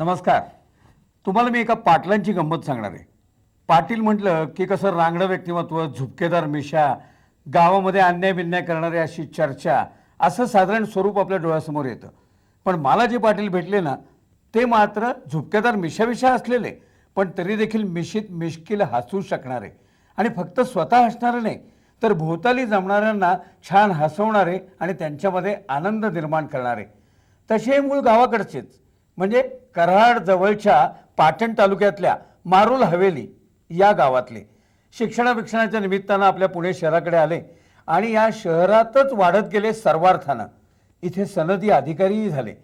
नमस्कार. तुम्हाला मी एका पाटलांची गंमत सांगणार आहे. पाटील म्हटलं की कसं रांगडं व्यक्तिमत्व, झुपकेदार मिशा, गावामध्ये अन्याय बिन्याय करणारे अशी चर्चा, असं साधारण स्वरूप आपल्या डोळ्यासमोर येतं. पण मला जे पाटील भेटले ना, ते मात्र झुपकेदार मिशाविषा असलेले, पण तरी देखील मिशीत मिश्किल हसू शकणारे, आणि फक्त स्वतः हसणारे नाही तर भोवताली जमणाऱ्यांना छान हसवणारे आणि त्यांच्यामध्ये आनंद निर्माण करणारे. तसे मूळ गावाकडचेच, म्हणजे कराड जवळच्या पाटण तालुक्यातल्या मारुल हवेली या गावातले. शिक्षणाच्या निमित्तानं आपल्या पुणे शहराकडे आले आणि या शहरातच वाढत गेले सर्वार्थानं. इथे सनदी अधिकारीही झाले.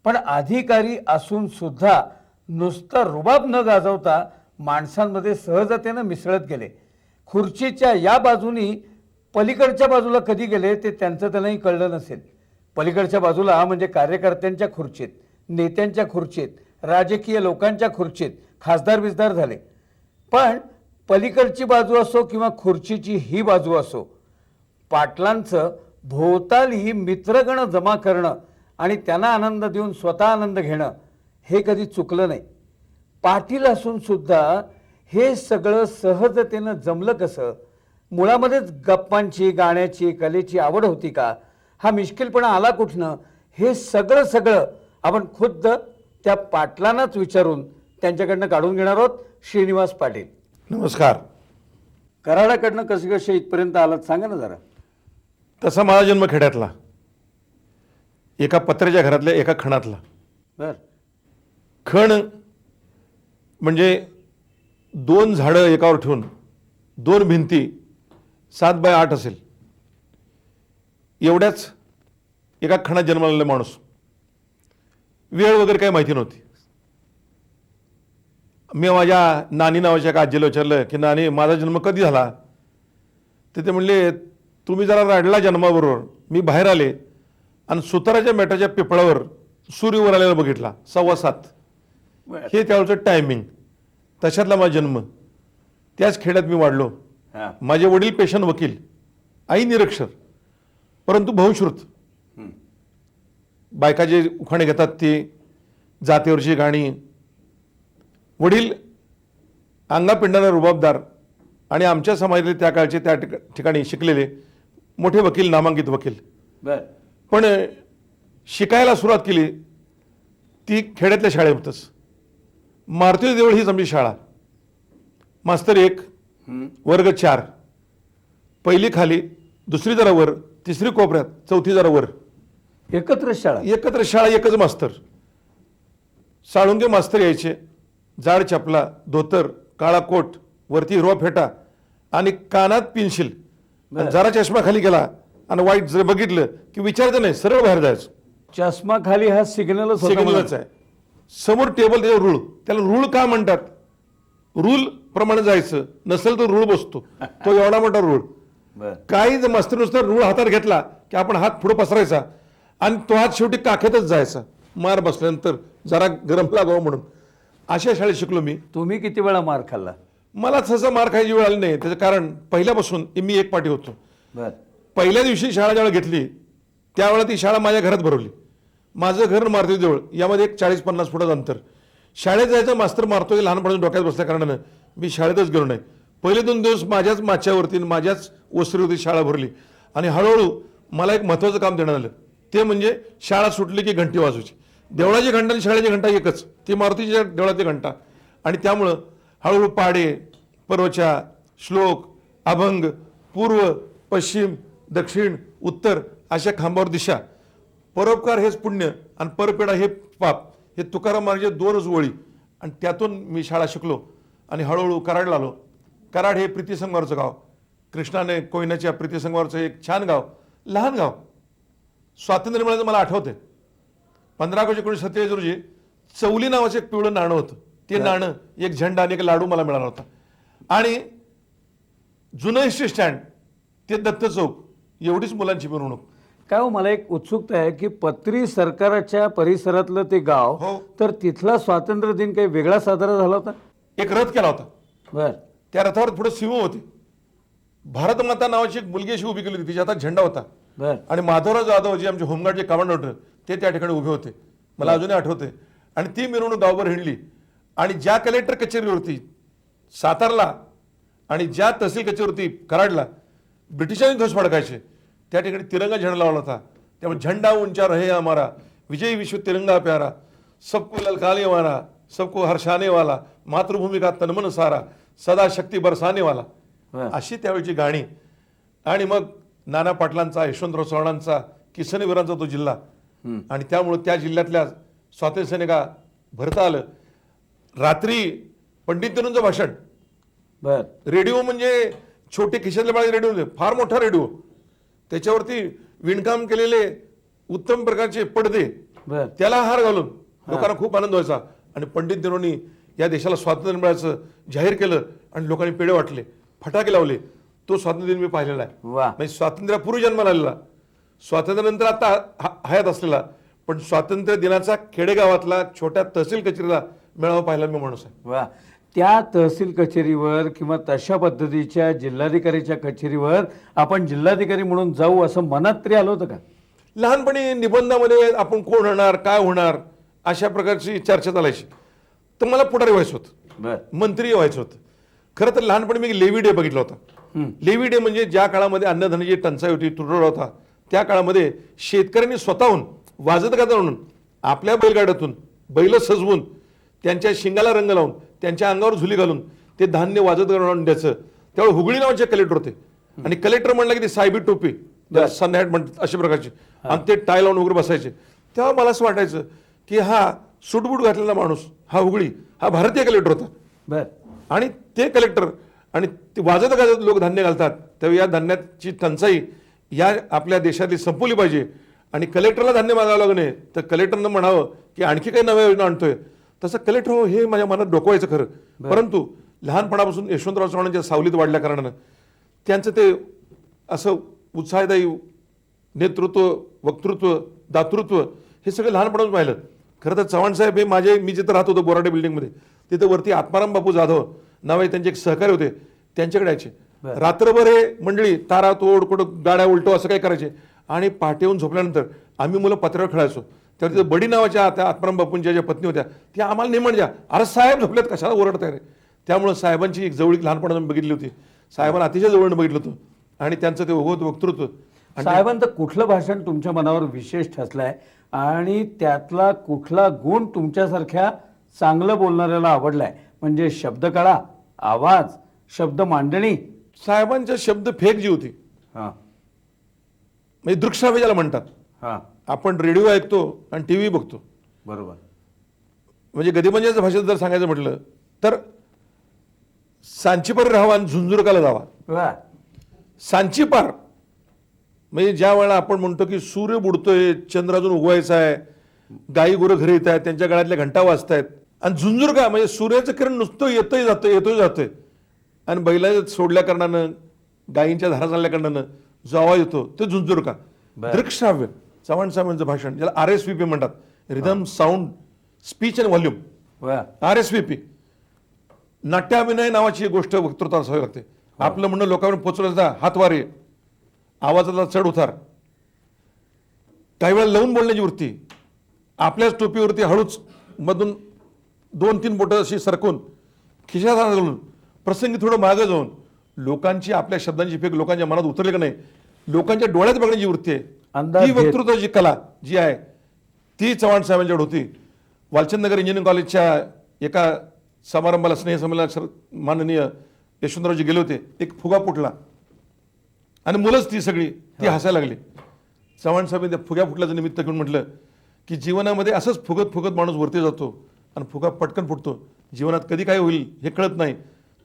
पण अधिकारी असून सुद्धा नुसतं रुबाब न गाजवता माणसांमध्ये सहजतेनं मिसळत गेले. खुर्चीच्या या बाजूनी पलीकडच्या बाजूला कधी गेले ते त्यांचं त्यांनाही कळलं नसेल. पलीकडच्या बाजूला म्हणजे कार्यकर्त्यांच्या खुर्चीत, नेत्यांच्या खुर्चीत, राजकीय लोकांच्या खुर्चीत खासदार बिसदार झाले. पण पलीकडची बाजू असो किंवा खुर्चीची ही बाजू असो, पाटलांचं भोवताली मित्रगण जमा करणं आणि त्यांना आनंद देऊन स्वतः आनंद घेणं हे कधी चुकलं नाही. पाटील असून सुद्धा हे सगळं सहजतेनं जमलं कसं? मुळामध्येच गप्पांची, गाण्याची, कलेची आवड होती का? हा मिश्किलपणा आला कुठनं? हे सगळं आपण खुद्द त्या पाटलांनाच विचारून त्यांच्याकडनं काढून घेणार आहोत. श्रीनिवास पाटील, नमस्कार. कराडाकडनं कसे इथपर्यंत आलात सांगा ना जरा. तसा माझा जन्म खेड्यातला, एका पत्र्याच्या घरातल्या एका खणातला. बर. खण म्हणजे 2 झाडं एकावर ठेवून 2 भिंती 7x8 असेल एवढ्याच एका खणात जन्मलेला माणूस. वेळ वगैरे काही माहिती नव्हती. मी माझ्या नानी नावाच्या एका आजीला विचारलं की नानी माझा जन्म कधी झाला? तर ते म्हणले तुम्ही जरा रडला जन्माबरोबर. मी बाहेर आले आणि सुताराच्या मेटाच्या पिपळावर सूर्य वर आलेला बघितला 7:15. हे त्यावेळचं टायमिंग. तशातला माझा जन्म. त्याच खेड्यात मी वाढलो. माझे वडील पेशंट वकील, आई निरक्षर परंतु बहुश्रुत. बायका जे उखाणे घेतात ती, जातीवरची गाणी. वडील अंगापिंडाने रुबाबदार आणि आमच्या समाजातले त्या काळचे त्या ठिकाणी शिकलेले मोठे वकील, नामांकित वकील. पण शिकायला सुरुवात केली ती खेड्यातल्या शाळेतच. मारुती देवळ हीच आमची शाळा. मास्तर 1, वर्ग 4, पहिली खाली, दुसरी जरा वर, तिसरी कोपऱ्यात, चौथी जरा वर. एकत्र शाळा, एकच मास्तर. साळुंगे मास्तर यायचे. जाड चपला, धोतर, काळा कोट, वरती हिरवा फेटा आणि कानात पेन्सिल. जरा चष्मा खाली गेला आणि वाईट जर बघितलं की विचारायचं नाही, सरळ बाहेर जायचं. चष्मा खाली हा सिग्नलच आहे. समोर टेबल, त्याच्यावर रूळ. त्याला रूळ का म्हणतात? रूल प्रमाणे जायचं, नसेल तर रूळ बसतो. तो एवढा मोठा रूळ. काही मास्तर नुसतं रूळ हातात घेतला की आपण हात पुढे पसरायचा आणि तो हात शेवटी काखेतच जायचा. मार बसल्यानंतर जरा गरम लागावं म्हणून. अशा शाळेत शिकलो मी. तुम्ही किती वेळा मार खाल्ला? मला तसं मार खायची वेळ आली नाही. त्याचं कारण पहिल्यापासून मी एक पाठी होतो. पहिल्या दिवशी शाळा ज्यावेळेला घेतली त्यावेळेला ती शाळा माझ्या घरात भरवली. माझं घर मारुतीजवळ, यामध्ये एक 40-50 फुटाचं अंतर. शाळेत जायचं, मास्तर मारतोय लहानपणाच्या डोक्यात बसल्या कारणानं मी शाळेतच गेलो नाही. पहिले 2 दिवस माझ्याच माच्यावरती, माझ्याच ओसरीवरती शाळा भरली. आणि हळूहळू मला एक महत्त्वाचं काम देण्यात आलं. ते म्हणजे शाळा सुटली की घंटी वाजवायची. देवळाची घंटा आणि शाळेची घंटा एकच, ती मारुतीच्या देवळाची घंटा. आणि त्यामुळं हळूहळू पाडे, पर्वच्या, श्लोक, अभंग, पूर्व, पश्चिम, दक्षिण, उत्तर अशा खांबावर दिशा. परोपकार हेच पुण्य आणि परपेडा हे पाप, हे तुकाराम महाराजांच्या 2च ओळी. आणि त्यातून मी शाळा शिकलो आणि हळूहळू कराडला आलो. कराड हे प्रीतिसंगमावरचं गाव, कृष्णाने कोयनाच्या प्रीतिसंगमावरचं एक छान गाव, लहान गाव. स्वातंत्र्य मिळालं मला आठवते. 15 ऑगस्ट 1947 रोजी चौली नावाचं एक पिवळं नाणं होतं. ते नाणं, एक झेंडा आणि एक लाडू मला मिळाला होता. आणि जुनं एसटी स्टँड ते दत्त चौक, एवढीच मुलांची मिरवणूक. काय हो, मला एक उत्सुकता आहे की पत्री सरकाराच्या परिसरातलं ते गाव, हो. तर तिथला स्वातंत्र्य दिन काही वेगळा साजरा झाला होता? एक रथ केला होता. बर. त्या रथावर पुढे सिंह होते. भारतमाता नावाची एक मुलगी अशी उभी केली होती, तिच्या हातात झेंडा होता. बर. आणि माधवराव जाधव जे आमचे होमगार्डचे कमांडर होते ते त्या ठिकाणी उभे होते. मला अजूनही आठवते. आणि ती मिरवणूक गावभर हिंडली. आणि ज्या कलेक्टर कचेरीवरती सातारला आणि ज्या तहसील कचेरीवरती कराडला ब्रिटिशांनी ध्वज फडकायचे त्या ठिकाणी तिरंगा झेंडा लावला होता. त्यामुळे झंडा ऊंचा रहे हमारा, विजयी विश्व तिरंगा प्यारा, सबको ललकाने वाला, सबको हर्षाने वाला, मातृभूमी का तनमन सारा, सदा शक्ती बरसाने वाला, अशी त्यावेळची गाणी. आणि मग नाना पाटलांचा, यशवंतराव चव्हाणांचा, किसनवीरांचा तो जिल्हा. आणि त्यामुळे त्या जिल्ह्यातल्या स्वातंत्र्यसैनिका भरता आलं. रात्री पंडित नेहरूंचं भाषण, बर रेडिओ म्हणजे छोटे खिशातले बाळे रेडिओ होते, फार मोठा रेडिओ, त्याच्यावरती विणकाम केलेले उत्तम प्रकारचे पडदे, बर त्याला हार घालून लोकांना खूप आनंद व्हायचा. आणि पंडित नेहरूंनी या देशाला स्वातंत्र्य मिळायचं जाहीर केलं आणि लोकांनी पेढे वाटले, फटाके लावले. तो स्वातंत्र्य दिन मी पाहिलेला आहे. वा म्हणजे स्वातंत्र्यापूर्वी जन्माला आलेला, स्वातंत्र्यानंतर आता हयात असलेला, पण स्वातंत्र्य दिनाचा खेडेगावातला छोट्या तहसील कचेरीला मेळावा पाहिला मी माणूस आहे. वा त्या तहसील कचेरीवर किंवा तशा पद्धतीच्या जिल्हाधिकारीच्या कचेरीवर आपण जिल्हाधिकारी म्हणून जाऊ असं मनात तरी आलं होतं का? लहानपणी निबंधामध्ये आपण कोण होणार, काय होणार, अशा प्रकारची चर्चा चालायची. तर मला पुढारी व्हायचं होतं, बर मंत्री व्हायचं होतं. खरं तर लहानपणी मी लेवी डे बघितला होता. लेवी डे म्हणजे ज्या काळामध्ये अन्नधान्याची टंचाई होती, तुटवडा होता, त्या काळामध्ये शेतकऱ्यांनी स्वतःहून वाजत गाजत म्हणून आपल्या बैलगाड्यातून बैल सजवून त्यांच्या शिंगाला रंग लावून त्यांच्या अंगावर झुली घालून ते धान्य वाजत आणून द्यायचं. त्यावेळी हुगळी नावाचे कलेक्टर होते. आणि कलेक्टर म्हणलं की ते साहेबी टोपी, सन हॅट म्हणतात अशा प्रकारची, आणि ते टाय लावून वगैरे बसायचे. तेव्हा मला असं वाटायचं की हा सूटबूट घातलेला माणूस, हा हुगळी, हा भारतीय कलेक्टर होता. बर आणि ते कलेक्टर आणि ते वाजत गाजत लोक धान्य घालतात, तेव्हा या धान्याची टंचाई या आपल्या देशातली संपवली पाहिजे. आणि कलेक्टरला धान्य मागावं लागू नये, तर कलेक्टरनं म्हणावं की आणखी काही नव्या योजना आणतोय. तसं कलेक्टर हो हे माझ्या मनात डोकवायचं खरं. परंतु लहानपणापासून यशवंतराव चव्हाणांच्या सावलीत वाढल्या कारणानं त्यांचं ते असं उत्साहदायी नेतृत्व, वक्तृत्व, दातृत्व हे सगळं लहानपणापासून पाहिलं. खरं तर चव्हाण साहेब हे मी जिथं राहत होतो बोराडे बिल्डिंगमध्ये, तिथं वरती आत्माराम बापू जाधव नावे त्यांचे एक सहकारी होते, त्यांच्याकडे यायचे. रात्रभर हे मंडळी तारा तोड कुठं गाड्या उलटो असं काय करायचे. आणि पहाटे येऊन झोपल्यानंतर आम्ही मुलं पत्र्यावर खेळायचो. तर तिथं बडी नावाच्या त्या आत्माराम बापूंच्या ज्या पत्नी होत्या त्या आम्हाला नेमण द्या, अरे साहेब झोपल्यात कशाला ओरडताय रे. त्यामुळं साहेबांची एक जवळीक लहानपणापासून बघितली होती, साहेबांना अतिशय जवळनं बघितलं होतं. आणि त्यांचं ते उगवत वक्तृत्व. साहेबांचं कुठलं भाषण तुमच्या मनावर विशेष ठसलंय आणि त्यातला कुठला गुण तुमच्यासारख्या चांगलं बोलणाऱ्याला आवडलाय? म्हणजे शब्दकळा, आवाज, शब्द मांडणी. साहेबांच्या शब्द फेक जी होती, हां म्हणजे दृकश्राव्य ज्याला म्हणतात. हां आपण रेडिओ ऐकतो आणि टी व्ही बघतो. बरोबर. म्हणजे गदिमांच्या भाषेत जर सांगायचं म्हटलं तर सांचीपार राहावा आणि झुंजुरकाला जावा. वा सांचीपार म्हणजे ज्या वेळेला आपण म्हणतो की सूर्य बुडतोय, चंद्र अजून उगवायचा आहे, गाई गुरं घरी येत आहेत, त्यांच्या गळ्यातल्या घंटा वाजतायत. आणि झुंजुरका म्हणजे सूर्याचं किरण नुसतं येतोय जातोय. आणि बैला सोडल्या कारणानं, गायींच्या धारा चालल्या कारणानं जो आवाज येतो ते झुंजुरका. दृकश्राव्य चव्हाण साहेबांचं भाषण, ज्याला RSVP म्हणतात, rhythm sound speech and volume, वा RSVP. नाट्याभिनय नावाची गोष्ट वक्तृत्वात असावी लागते. आपलं म्हणणं लोकांवर पोचवण्याचा हातवारे, आवाजाला चढ उतार, काही वेळा लावून बोलण्याची वृत्ती, आपल्याच टोपीवरती हळूच मधून 2-3 बोटं अशी सरकून खिशात हात घालून प्रसंगी थोडं मागं जाऊन लोकांची आपल्या शब्दांची फेक लोकांच्या मनात उतरली का नाही, लोकांच्या डोळ्यात बघण्याची वृत्ती आहे. ही वक्तृत्वाची कला जी आहे ती चव्हाण साहेबांच्याकडे होती. वालचंदनगर इंजिनिअरिंग कॉलेजच्या एका समारंभाला, स्नेह संमेलनात माननीय यशवंतरावजी गेले होते. एक फुगा फुटला आणि मुलंच ती सगळी ती हसायला लागली. चव्हाण साहेबांनी त्या फुग्या फुटल्याचं निमित्त घेऊन म्हटलं की जीवनामध्ये असंच फुगत फुगत माणूस वरती जातो आणि फुगा पटकन फुटतो. जीवनात कधी काय होईल हे कळत नाही.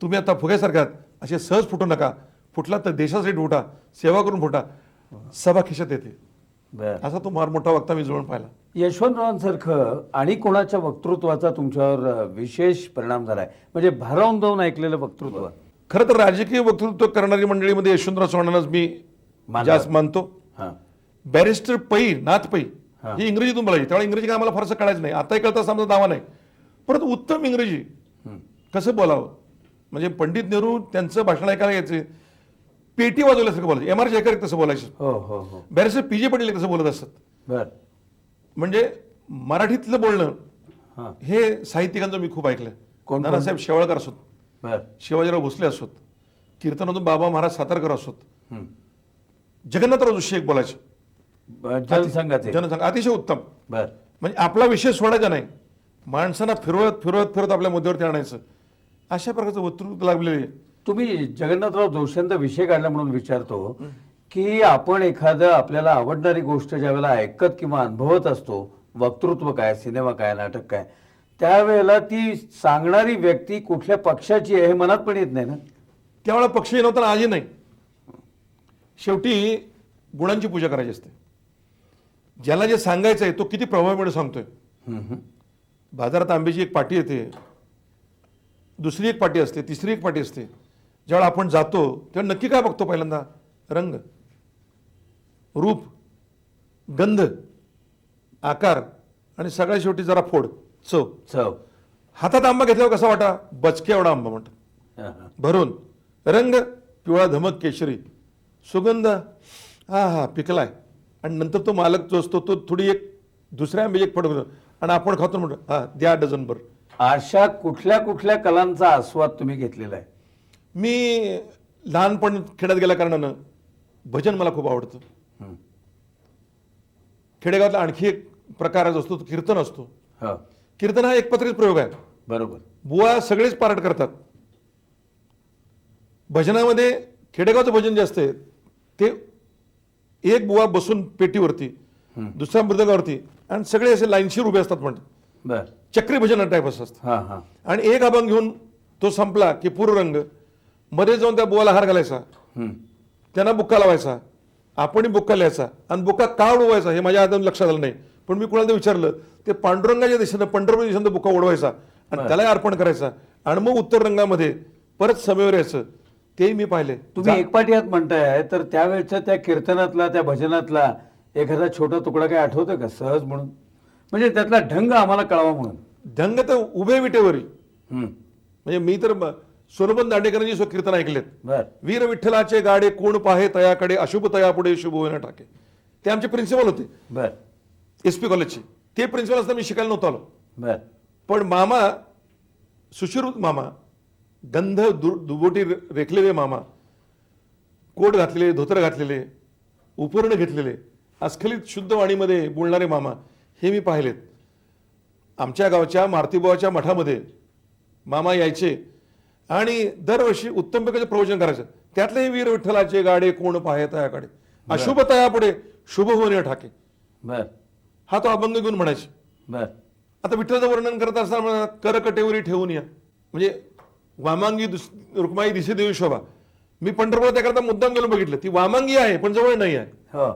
तुम्ही आता फुग्यासारख्यात असे सहज फुटू नका. फुटला तर देशासाठी फुटा, सेवा करून फुटा, सभा खिशात येते. असा तो फार मोठा वक्ता मी जवळ पाहिला. यशवंतरावांसारखं आणि कोणाच्या वक्तृत्वाचा तुमच्यावर विशेष परिणाम झालाय, म्हणजे भारावून जाऊन ऐकलेलं वक्तृत्व? खरं तर राजकीय वक्तृत्व करणारी मंडळीमध्ये यशवंतराव चव्हाणांनाच मी जास्त मानतो. बॅरिस्टर पै, नाथ पै ही इंग्रजीतून बोलायची. त्यावेळी इंग्रजी काय आम्हाला फारसं कळायचं नाही, आताही कळतं समजा दावा नाही. परंतु उत्तम इंग्रजी कसं बोलावं, म्हणजे पंडित नेहरू त्यांचं भाषण ऐकायला यायचे, पेटी वाजवल्यासारखं बोलायचं. MR जयकर तसं बोलायचं, बॅरिस्टर PJ पाटील तसं बोलत असतात. म्हणजे मराठीतलं बोलणं हां. हे साहित्यिकांचं मी खूप ऐकलं. कोण? नानासाहेब शेवाळकर असोत, बर. शिवाजीराव भोसले असोत, कीर्तनातून बाबा महाराज सातारकर असोत, हं. जगन्नाथराव जोशी एक बोलायचे. जनसंघाचे. जनसंघ अतिशय उत्तम. बर. म्हणजे आपला विषय सोडायचा नाही, माणसांना फिरवत फिरवत फिरवत आपल्या मुद्द्यावरती आणायचं, अशा प्रकारचं वक्तृत्व लागलेले. तुम्ही जगन्नाथराव जोशींचा विषय काढला म्हणून विचारतो की आपण एखादं आपल्याला आवडणारी गोष्ट ज्यावेळेला ऐकत किंवा अनुभवत असतो, वक्तृत्व काय, सिनेमा काय, नाटक काय, त्यावेळेला ती सांगणारी व्यक्ती कुठल्या पक्षाची आहे हे मनात पण येत नाही ना. त्यावेळेला पक्षही नव्हता आणि आजही नाही. शेवटी गुणांची पूजा करायची असते. ज्याला जे सांगायचं आहे तो किती प्रभावीपणे सांगतोय. बाजारात आंब्याची एक पाटी येते, दुसरी एक पाटी असते, तिसरी एक पाटी असते. ज्यावेळेला आपण जातो तेव्हा नक्की काय बघतो? पहिल्यांदा रंग, रूप, गंध, आकार आणि सगळ्यात शेवटी जरा फोड, चव. चव. हातात आंबा घेतल्यावर कसा वाटा? बचक्या एवढा आंबा म्हणतात. हां, हां. भरून. रंग पिवळा धमक केशरी, सुगंध हा हा पिकलाय. आणि नंतर तो मालक जो असतो तो थोडी एक दुसऱ्या आंब्याची एक फडकतो आणि आपण खातो म्हणतो हा द्या डझनभर. अशा कुठल्या कुठल्या कलांचा आस्वाद तुम्ही घेतलेला आहे? मी लहानपण खेड्यात गेल्या कारणानं भजन मला खूप आवडतं. हं. खेडेगावातला आणखी एक प्रकार जो असतो तो कीर्तन असतो. हो. कीर्तन हा एकत्रित प्रयोग आहे. बरोबर. बुवा सगळेच पारायण करतात. भजनामध्ये खेडेगावचं भजन जे असते ते एक बुवा बसून पेटीवरती, दुसऱ्या मृदंगावरती आणि सगळे असे लाईनशीर उभे असतात म्हणतात. बर. चक्री भजन टाईप असतं. हां, हां. आणि एक अभंग घेऊन तो संपला की पूर्वरंग मध्ये जाऊन त्या बुवाला हार घालायचा, हं. त्यांना बुक्का लावायचा, आपणही बुक्का लिहायचा आणि बुक्का का उडवायचा हे माझ्या आता लक्षात आलं नाही. पण मी कुणाला विचारलं, ते पांडुरंगाच्या दिशेनं पंढरपूर दिशेनं बुक्का उडवायचा आणि त्याला अर्पण करायचा आणि मग उत्तर रंगामध्ये परत समेवर यायचं. तेही मी पाहिले. तुम्ही एकपाठी आहात म्हणताय, तर त्यावेळेच्या त्या कीर्तनातला, त्या भजनातला एखादा छोटा तुकडा काय आठवतोय का सहज म्हणून? म्हणजे त्यातला ढंग आम्हाला कळावा म्हणून. ढंग तर उभे विटेवरी. हं. म्हणजे मी तर सोनोपंत दांडेकरांची कीर्तन ऐकलेत. बर. वीर विठ्ठलाचे गाडे कोण पाहे तयाकडे, अशुभ तया पुढे शुभ होईना टाके. ते आमचे प्रिन्सिपल होते बर. SP कॉलेजचे. ते प्रिन्सिपल असताना मी शिकायला नव्हतो आलो. बर. पण मामा, सुश्रुत मामा, गंध दुबोटी रेखलेले मामा, कोट घातलेले, धोतर घातलेले, उपर्ण घेतलेले, अस्खलित शुद्ध वाणीमध्ये बोलणारे मामा हे मी पाहिलेत. आमच्या गावच्या मारुतीबुवाच्या मठामध्ये मामा यायचे आणि दरवर्षी उत्तम प्रकारचे प्रवचन करायचं. त्यातले वीर विठ्ठलाचे गाडे कोण पाहे तयाकडे, अशुभ तयापुढे शुभ होणे ठाके. बर. हा तो अभंग घेऊन म्हणायचे. बर. आता विठ्ठलाचं वर्णन करत असताना करकटेवरी ठेवून या, म्हणजे वामांगी रुक्माई दिसे देवी शोभा. मी पंढरपूरला त्याकरता मुद्दाम गेलो बघितलं. ती वामांगी आहे पण जवळ नाही आहे. हो.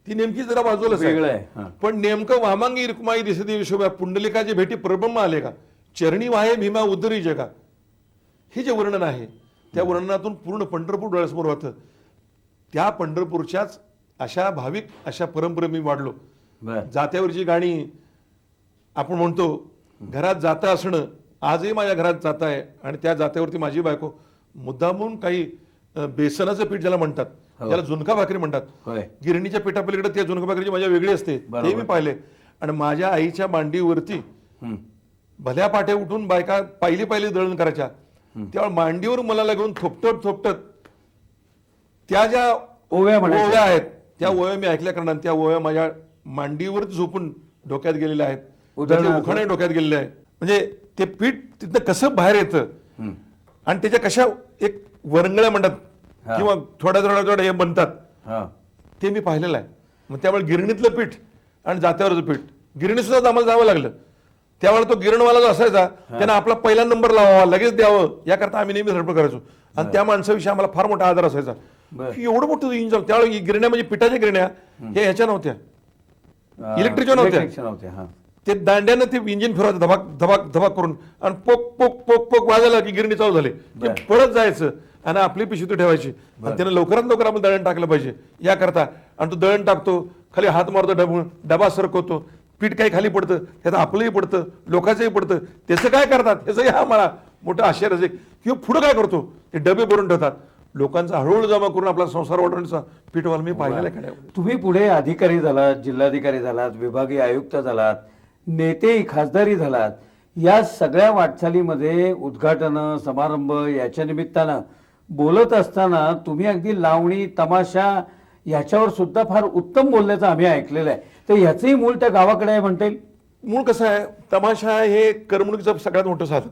ती नेमकी जरा बाजूला वेगळं आहे. हां. पण नेमकं वामांगी रुक्माई दिसे देवी शोभा, पुंडलिकाची भेटी परब्रह्म आले का, चरणी वाहे भीमा उदरी जगा, हे जे वर्णन आहे त्या वर्णनातून पूर्ण पंढरपूर डोळ्यासमोर होतं. त्या पंढरपूरच्याच अशा भाविक अशा परंपरे मी वाढलो. बर. जात्यावरची गाणी आपण म्हणतो, घरात जाता असणं, आजही माझ्या घरात जाता आहे आणि त्या जात्यावरती माझी बायको मुद्दामून काही बेसनाचं पीठ ज्याला म्हणतात, त्याला झुणका भाकरी म्हणतात, होय. गिरणीच्या पिठापलीकडे त्या झुणका भाकरीची मजा वेगळी असते. ते मी पाहिले. आणि माझ्या आईच्या मांडीवरती हं. भल्या पाठे उठून बायका पाहिली पाहिली दळण करायच्या. त्यावेळी मांडीवर मला लागून थोपटत थोपटत त्या ज्या ओव्या म्हणायच्या. ओव्या आहेत त्या ओव्या मी ऐकल्या कारणाने त्या ओव्या माझ्या मांडीवर झोपून डोक्यात गेलेल्या आहेत. उदाहरणार्थ? उखाणे डोक्यात गेलेले आहे. म्हणजे ते पीठ तिथं कसं बाहेर येतं आणि त्याच्या कशा एक वरंगळ्या म्हणतात किंवा थोड्या हे बनतात, हां. ते मी पाहिलेलं आहे. मग त्यामुळे गिरणीतलं पीठ आणि जात्यावरचं पीठ, गिरणी सुद्धा आम्हाला जावं लागलं. त्यावेळेला तो गिरणवाला जो असायचा त्यानं आपला पहिला नंबर लावावा, लगेच द्यावं, याकरता आम्ही नेहमी धडपड करायचो. आणि त्या माणसाविषयी आम्हाला फार मोठा आदर असायचा की एवढं मोठं इंजिन. त्यावेळी गिरण्या म्हणजे पिठाच्या गिरण्या हे ह्याच्या नव्हत्या, इलेक्ट्रिकच्या नव्हत्या. हां. ते दांड्यानं ते इंजिन फिरवायचं धबाक धबाक धबाक करून आणि पोक पोक पोक पोक वाजायला की गिरणी चालू झाली की पळत जायचं आणि आपली पिशवी तो ठेवायची आणि त्यानं लवकरात लवकर आपण दळण टाकलं पाहिजे याकरता. आणि तो दळण टाकतो, खाली हात मारतो, डबा सरकवतो, पीठ काही खाली पडतं, त्याचं आपलंही पडतं, लोकांचंही पडतं. त्याचं काय करतात ह्याचंही हा मला मोठं आश्चर्य असेल. किंवा पुढं काय करतो, ते डबे भरून ठेवतात, लोकांचा हळूहळू जमा करून आपला संसार वाढवण्याचा पीठवाला मी पाहिलेला आहे. तुम्ही पुढे अधिकारी झालात, जिल्हाधिकारी झालात, विभागीय आयुक्त झालात, नेतेही खासदारी झालात. या सगळ्या वाटचालीमध्ये उद्घाटनं समारंभ याच्या निमित्तानं बोलत असताना तुम्ही अगदी लावणी तमाशा याच्यावर सुद्धा फार उत्तम बोलल्याचं आम्ही ऐकलेलं आहे. तर ह्याचंही मूळ त्या गावाकडे आहे म्हणता येईल. मूळ कसं आहे, तमाशा हे करमणुकीचं सगळ्यात मोठं साधन.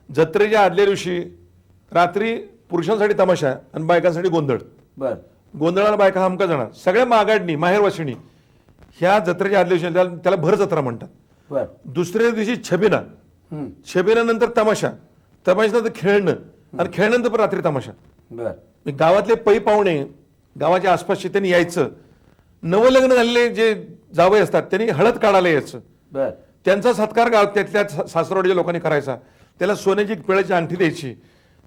जत्रेच्या आदल्या दिवशी रात्री पुरुषांसाठी तमाशा आणि बायकांसाठी गोंधळ. बर गोंधळाला बायका हमका जाणार. सगळ्या मागाडणी माहेरवाशिणी ह्या जत्रेच्या आदल्या दिवशी त्याला भर जत्रा म्हणतात. बर दुसऱ्या दिवशी छबिना, छबिनानंतर तमाशा, तमाशानंतर खेळणं आणि खेळल्यानंतर पण रात्री तमाशा. बर गावातले पै पाहुणे गावाच्या आसपासचे त्यांनी यायचं. नवलग्न झालेले जे जावई असतात त्यांनी हळद काढायला यायचं. बर त्यांचा सत्कार गाव त्यातल्या सासरवाडीच्या लोकांनी करायचा. त्याला सोन्याची पिळाची अंगठी द्यायची,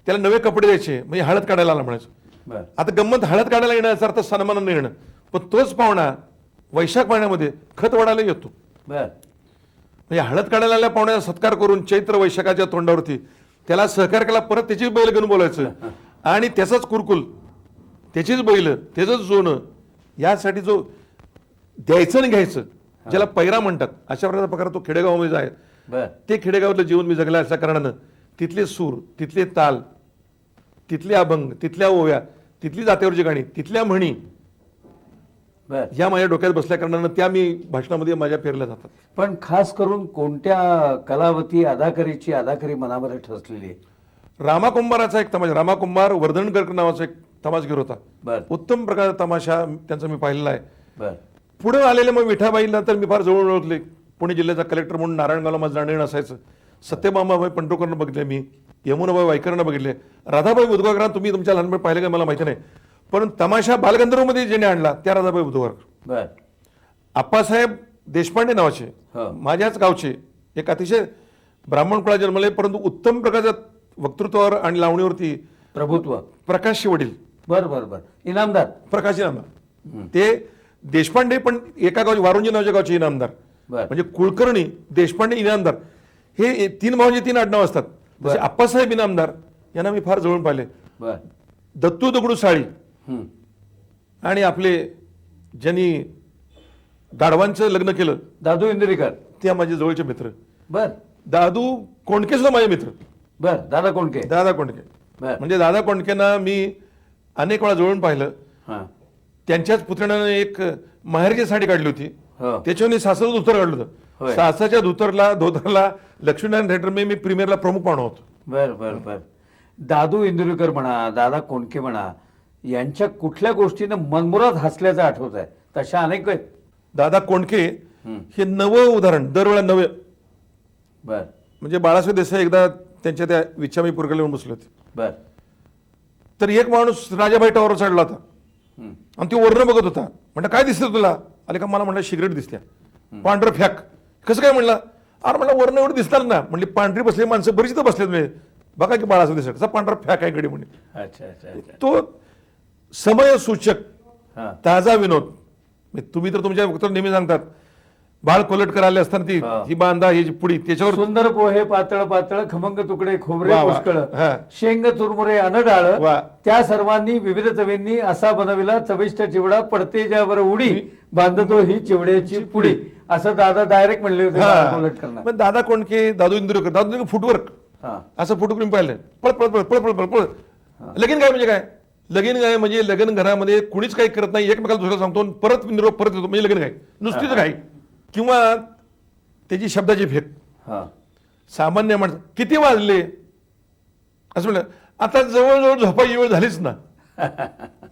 त्याला नवे कपडे द्यायचे, म्हणजे हळद काढायला आला म्हणायचं. बर आता गंमत हळद काढायला येण्याचा अर्थ सन्मानानं येणं. पण तोच पाहुणा वैशाख महिन्यामध्ये खत वाढायला येतो. बर म्हणजे हळद काढायला आल्या पाहुण्याचा सत्कार करून चैत्र वैशाखाच्या तोंडावरती त्याला सहकार केला. परत त्याची बैल घेऊन बोलायचं आणि त्याचाच कुरकुल, त्याचीच बैल, त्याचंच जोणं, यासाठी जो द्यायचं आणि घ्यायचं ज्याला पैरा म्हणतात, अशा प्रकारचा प्रकार तो खेडेगावामध्ये आहे. बर ते खेडेगावातलं जीवन मी जगलं असल्या कारणानं तिथले सूर, तिथले ताल, तिथले अभंग, तिथल्या ओव्या, तिथली जात्यावरची गाणी, तिथल्या म्हणी बर या माझ्या डोक्यात बसल्या कारणानं त्या मी भाषणामध्ये माझ्या पेरल्या जातात. पण खास करून कोणत्या कलावती अदाकारी मनामध्ये ठसलेली आहे? रामा कुंभाराचा एक तमाशा, रामा कुंभार वर्धनकर नावाचा एक तमाशगीर होता. बर उत्तम प्रकारचा तमाशा त्यांचा मी पाहिलेला आहे. बर पुढे आलेले मग विठाबाईला तर मी फार जवळ ओळखले. पुणे जिल्ह्याचा कलेक्टर म्हणून नारायणगावला माझं जाणं असायचं. सत्यभामाबाई पंढरकरनं बघितले मी, यमुनाबाई वायकरनं बघितले, राधाबाई उद्गावकरांना तुम्ही तुमच्या लहानपणी पाहिलं का मला माहिती नाही, पण तमाशा बालगंधर्वमध्ये ज्याने आणला त्या राधाबाई उद्गावकर. बर आप्पासाहेब देशपांडे नावाचे हो. माझ्याच गावचे एक अतिशय ब्राह्मण कुळात जन्मले परंतु उत्तम प्रकारच्या वक्तृत्वावर आणि लावणीवरती प्रभुत्व. प्रकाशचे वडील बर बर बर इनामदार. प्रकाश इनामदार. ते देशपांडे पण एका गावचे वारुंजी नावाच्या गावचे इनामदार. बर म्हणजे कुलकर्णी, देशपांडे, इनामदार हे तीन भावांचे तीन आडनाव असतात. जसे आप्पासाहेब इनामदार यांना मी फार जवळून पाहिले. बर दत्तू दगडू साळी आणि आपले ज्यांनी गाढवांचं लग्न केलं दादू इंद्रीकर. त्या माझे जवळचे मित्र. बर दादू कोंडके सुद्धा माझे मित्र. बर दादा कोणके. दादा कोंडके बर म्हणजे दादा कोंडकेंना मी अनेक वेळा जवळून पाहिलं. हां त्यांच्याच पुतण्यानं एक माहेरची साडी काढली होती, हो त्याच्यावर सासरचं धोतर काढलं होतं. होय. सासाच्या धोतरला लक्ष्मीनारायण थिएटर मी प्रीमियरला प्रमुख पाहुणा होतो. बर बर बर दादू इंदुरीकर म्हणा, दादा कोंडके म्हणा, यांच्या कुठल्या गोष्टीनं मनमुराद हसल्याचं आठवत आहे? तशा अनेक आहेत. दादा कोंडके हे नवं उदाहरण, दरवेळा नवे. बर म्हणजे बाळासाहेब देसाई एकदा त्यांच्या त्या विच्छामी पुरकले येऊन बसले होते. बर तर एक माणूस राजाभाई टॉवर चढला होता आणि ते वरनं बघत होता. म्हणलं काय दिसतं तुला? आले का? मला म्हणलं सिगरेट दिसत्या. पांढरं फॅक. कसं काय म्हणला? अरे म्हणलं वरनं एवढं दिसणार ना. म्हणली पांढरी बसले माणसं बरीच तर बसलेत म्हणजे बघा की बाळासाहेब देसाई कसा पांढरा फॅक आहे गडी म्हणजे. अच्छा अच्छा अच्छा. तो समयसूचक हां ताजा विनोद. तुम्ही तर तुमच्या वक्तव्यात नेहमी सांगतात बाळ कोलटकर आले असताना ती हा. ही बांधा ही जी पुडी त्याच्यावर सुंदर पोहे पातळ पातळ खमंग तुकडे खोबरे वा, वा. पुष्कळ हा. शेंग चुरमुरे अनडाळ वा. त्या सर्वांनी विविध चवींनी असा बनविला चविष्ट चिवडा पडते ज्यावर उडी बांधतो ही चिवड्याची पुडी असं दादा डायरेक्ट म्हणले होते कोलटकरना. मग दादा कोंडके, दादू इंदुरीकर फुटवर्क हां असं फुटवर्क मी पाहिलं. पळ पळ पळ पळ पळ पळ पळ. लगीन काय म्हणजे काय? लगीन काय म्हणजे लगीन घरामध्ये कुणीच काही करत नाही, एकमेकाला दुसऱ्याला सांगतो आणि परत निरोप परत येतो म्हणजे लगीन काय? नुसतीच काय? किंवा त्याची शब्दाची फेक. हां सामान्य माणसं किती वाजले असं म्हणलं. आता जवळजवळ झोपायची वेळ झालीच ना.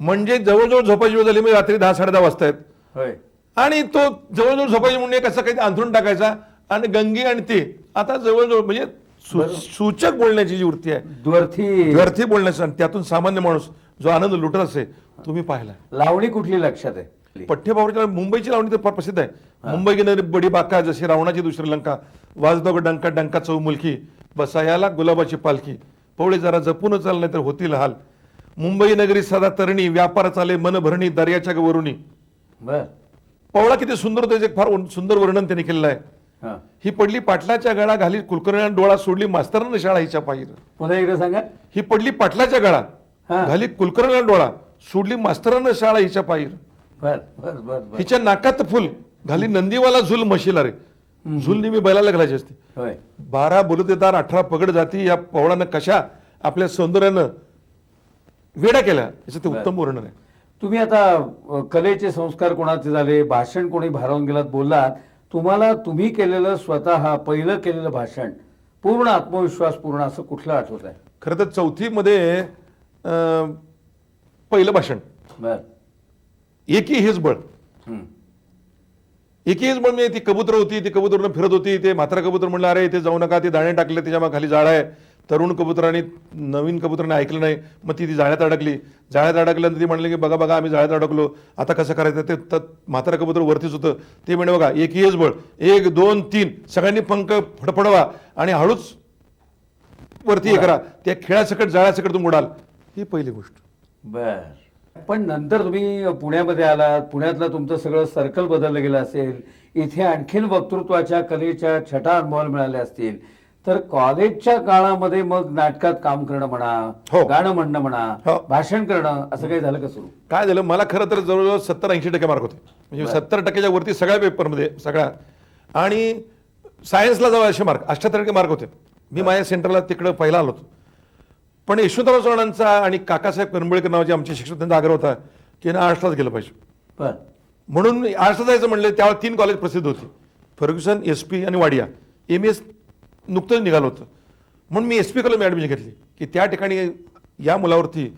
म्हणजे जवळजवळ झोपायची वेळ झाली म्हणजे रात्री 10 साडे 10 वाजतायत होय आणि तो जवळजवळ झोपायची म्हणून कसं काही अंथरून टाकायचा आणि गंगी आणि ते आता जवळजवळ म्हणजे सूचक बोलण्याची जी वृत्ती आहे, द्वर्थी बोलण्याचं आणि त्यातून सामान्य माणूस जो आनंद लुटत असे तुम्ही पाहिला. लावणी कुठली लक्षात आहे? पठ्यपावरच्या मुंबईची लावणी तर फार प्रसिद्ध आहे. मुंबई गेणारी बडी बाका जशी रावणाची दुसरी लंका, वाजदो डंका डंका चौमुलकी बसायाला गुलाबाची पालखी, पवळे जरा जपून चाल नाही तर होतील हाल, मुंबई नगरी सदा तरणी व्यापार चाले मन भरणी दर्याच्या वरुणी. बर पवळा किती सुंदर होतं, एक फार सुंदर वर्णन त्यांनी केलेलं आहे. हां ही पडली पाटलाच्या गळा घाली कुलकर्णी डोळा सोडली मास्तरांना शाळा हिच्या पाहिजे. पुन्हा एकदा सांगा. ही पडली पाटलाच्या गळा हा. घाली कुलकर्णी डोळा सोडली मास्तरांना शाळा हिच्या पाहिजे. बर बर बर बर हिच्या नाकात फुल घाली नंदीवाला झुल म्हशीला रे. झूल नेहमी बैलाला घालायची असते. होय 12 बलुतेदार 18 पगड जाती या पवळानं कशा आपल्या सौंदर्यानं वेडा केल्या याचं ते उत्तम वर्णन आहे. तुम्ही आता कलेचे संस्कार कोणाचे झाले, भाषण कोणी भारावून गेलात बोललात, तुम्हाला तुम्ही केलेलं स्वतः पहिलं केलेलं भाषण पूर्ण आत्मविश्वास पूर्ण असं कुठलं आठवत आहे? खरं तर 4थी मध्ये पहिलं भाषण बर एकी हेच बळ. एकी हेच बळ म्हणजे ती कबूतर होती, ती कबूतरनं फिरत होती. ते म्हातारा कबूतर म्हणलं अरे इथे जाऊ नका, ते दाणे टाकले त्याच्या मग खाली जाळं आहे. तरुण कबुतरांनी नवीन कबुतरांनी ऐकलं नाही, मग ती जाळ्यात अडकली. जाळ्यात अडकल्यानंतर ती म्हणली की बघा बघा आम्ही जाळ्यात अडकलो, आता कसं करायचं. ते म्हातारा कबूतर वरतीच होतं. ते म्हणे बघा एक हेच बळ, 1 2 3 सगळ्यांनी पंख फडफडवा आणि हळूच वरती हे करा, त्या खेळासकट जाळ्यासकट तुम्ही उडाल. ही पहिली गोष्ट. बर. पण नंतर तुम्ही पुण्यामध्ये आलात, पुण्यातलं तुमचं सगळं सर्कल बदललं गेलं असेल, इथे आणखीन वक्तृत्वाच्या कलेच्या छटा अनुभवायला मिळाल्या असतील, तर कॉलेजच्या काळामध्ये मग नाटकात काम करणं म्हणा, हो. गाणं म्हणणं म्हणा, हो. भाषण करणं असं काही झालं का सुरू? काय झालं, मला खरं तर जवळजवळ 70-80% मार्क होते. म्हणजे 70%च्या वरती सगळ्या पेपरमध्ये सगळ्या. आणि सायन्सला जवळ असे मार्क 78% मार्क होते. मी माझ्या सेंटरला तिकडं पहिला आलो होतो. पण यशवंतराव चव्हाणांचा आणि काकासाहेब करंबेळकर नावाचे आमचे शिक्षक, त्यांचा आग्रह होता की ना आर्ट्सलाच गेलं पाहिजे. बर. म्हणून आर्ट्सला जायचं म्हणलं. त्यावेळेला 3 कॉलेज प्रसिद्ध होती, फर्ग्युसन, SP आणि वाडिया. MS नुकतंच निघालं होतं. म्हणून मी SP कॉलेजमध्ये ॲडमिशन घेतली की त्या ठिकाणी या मुलावरती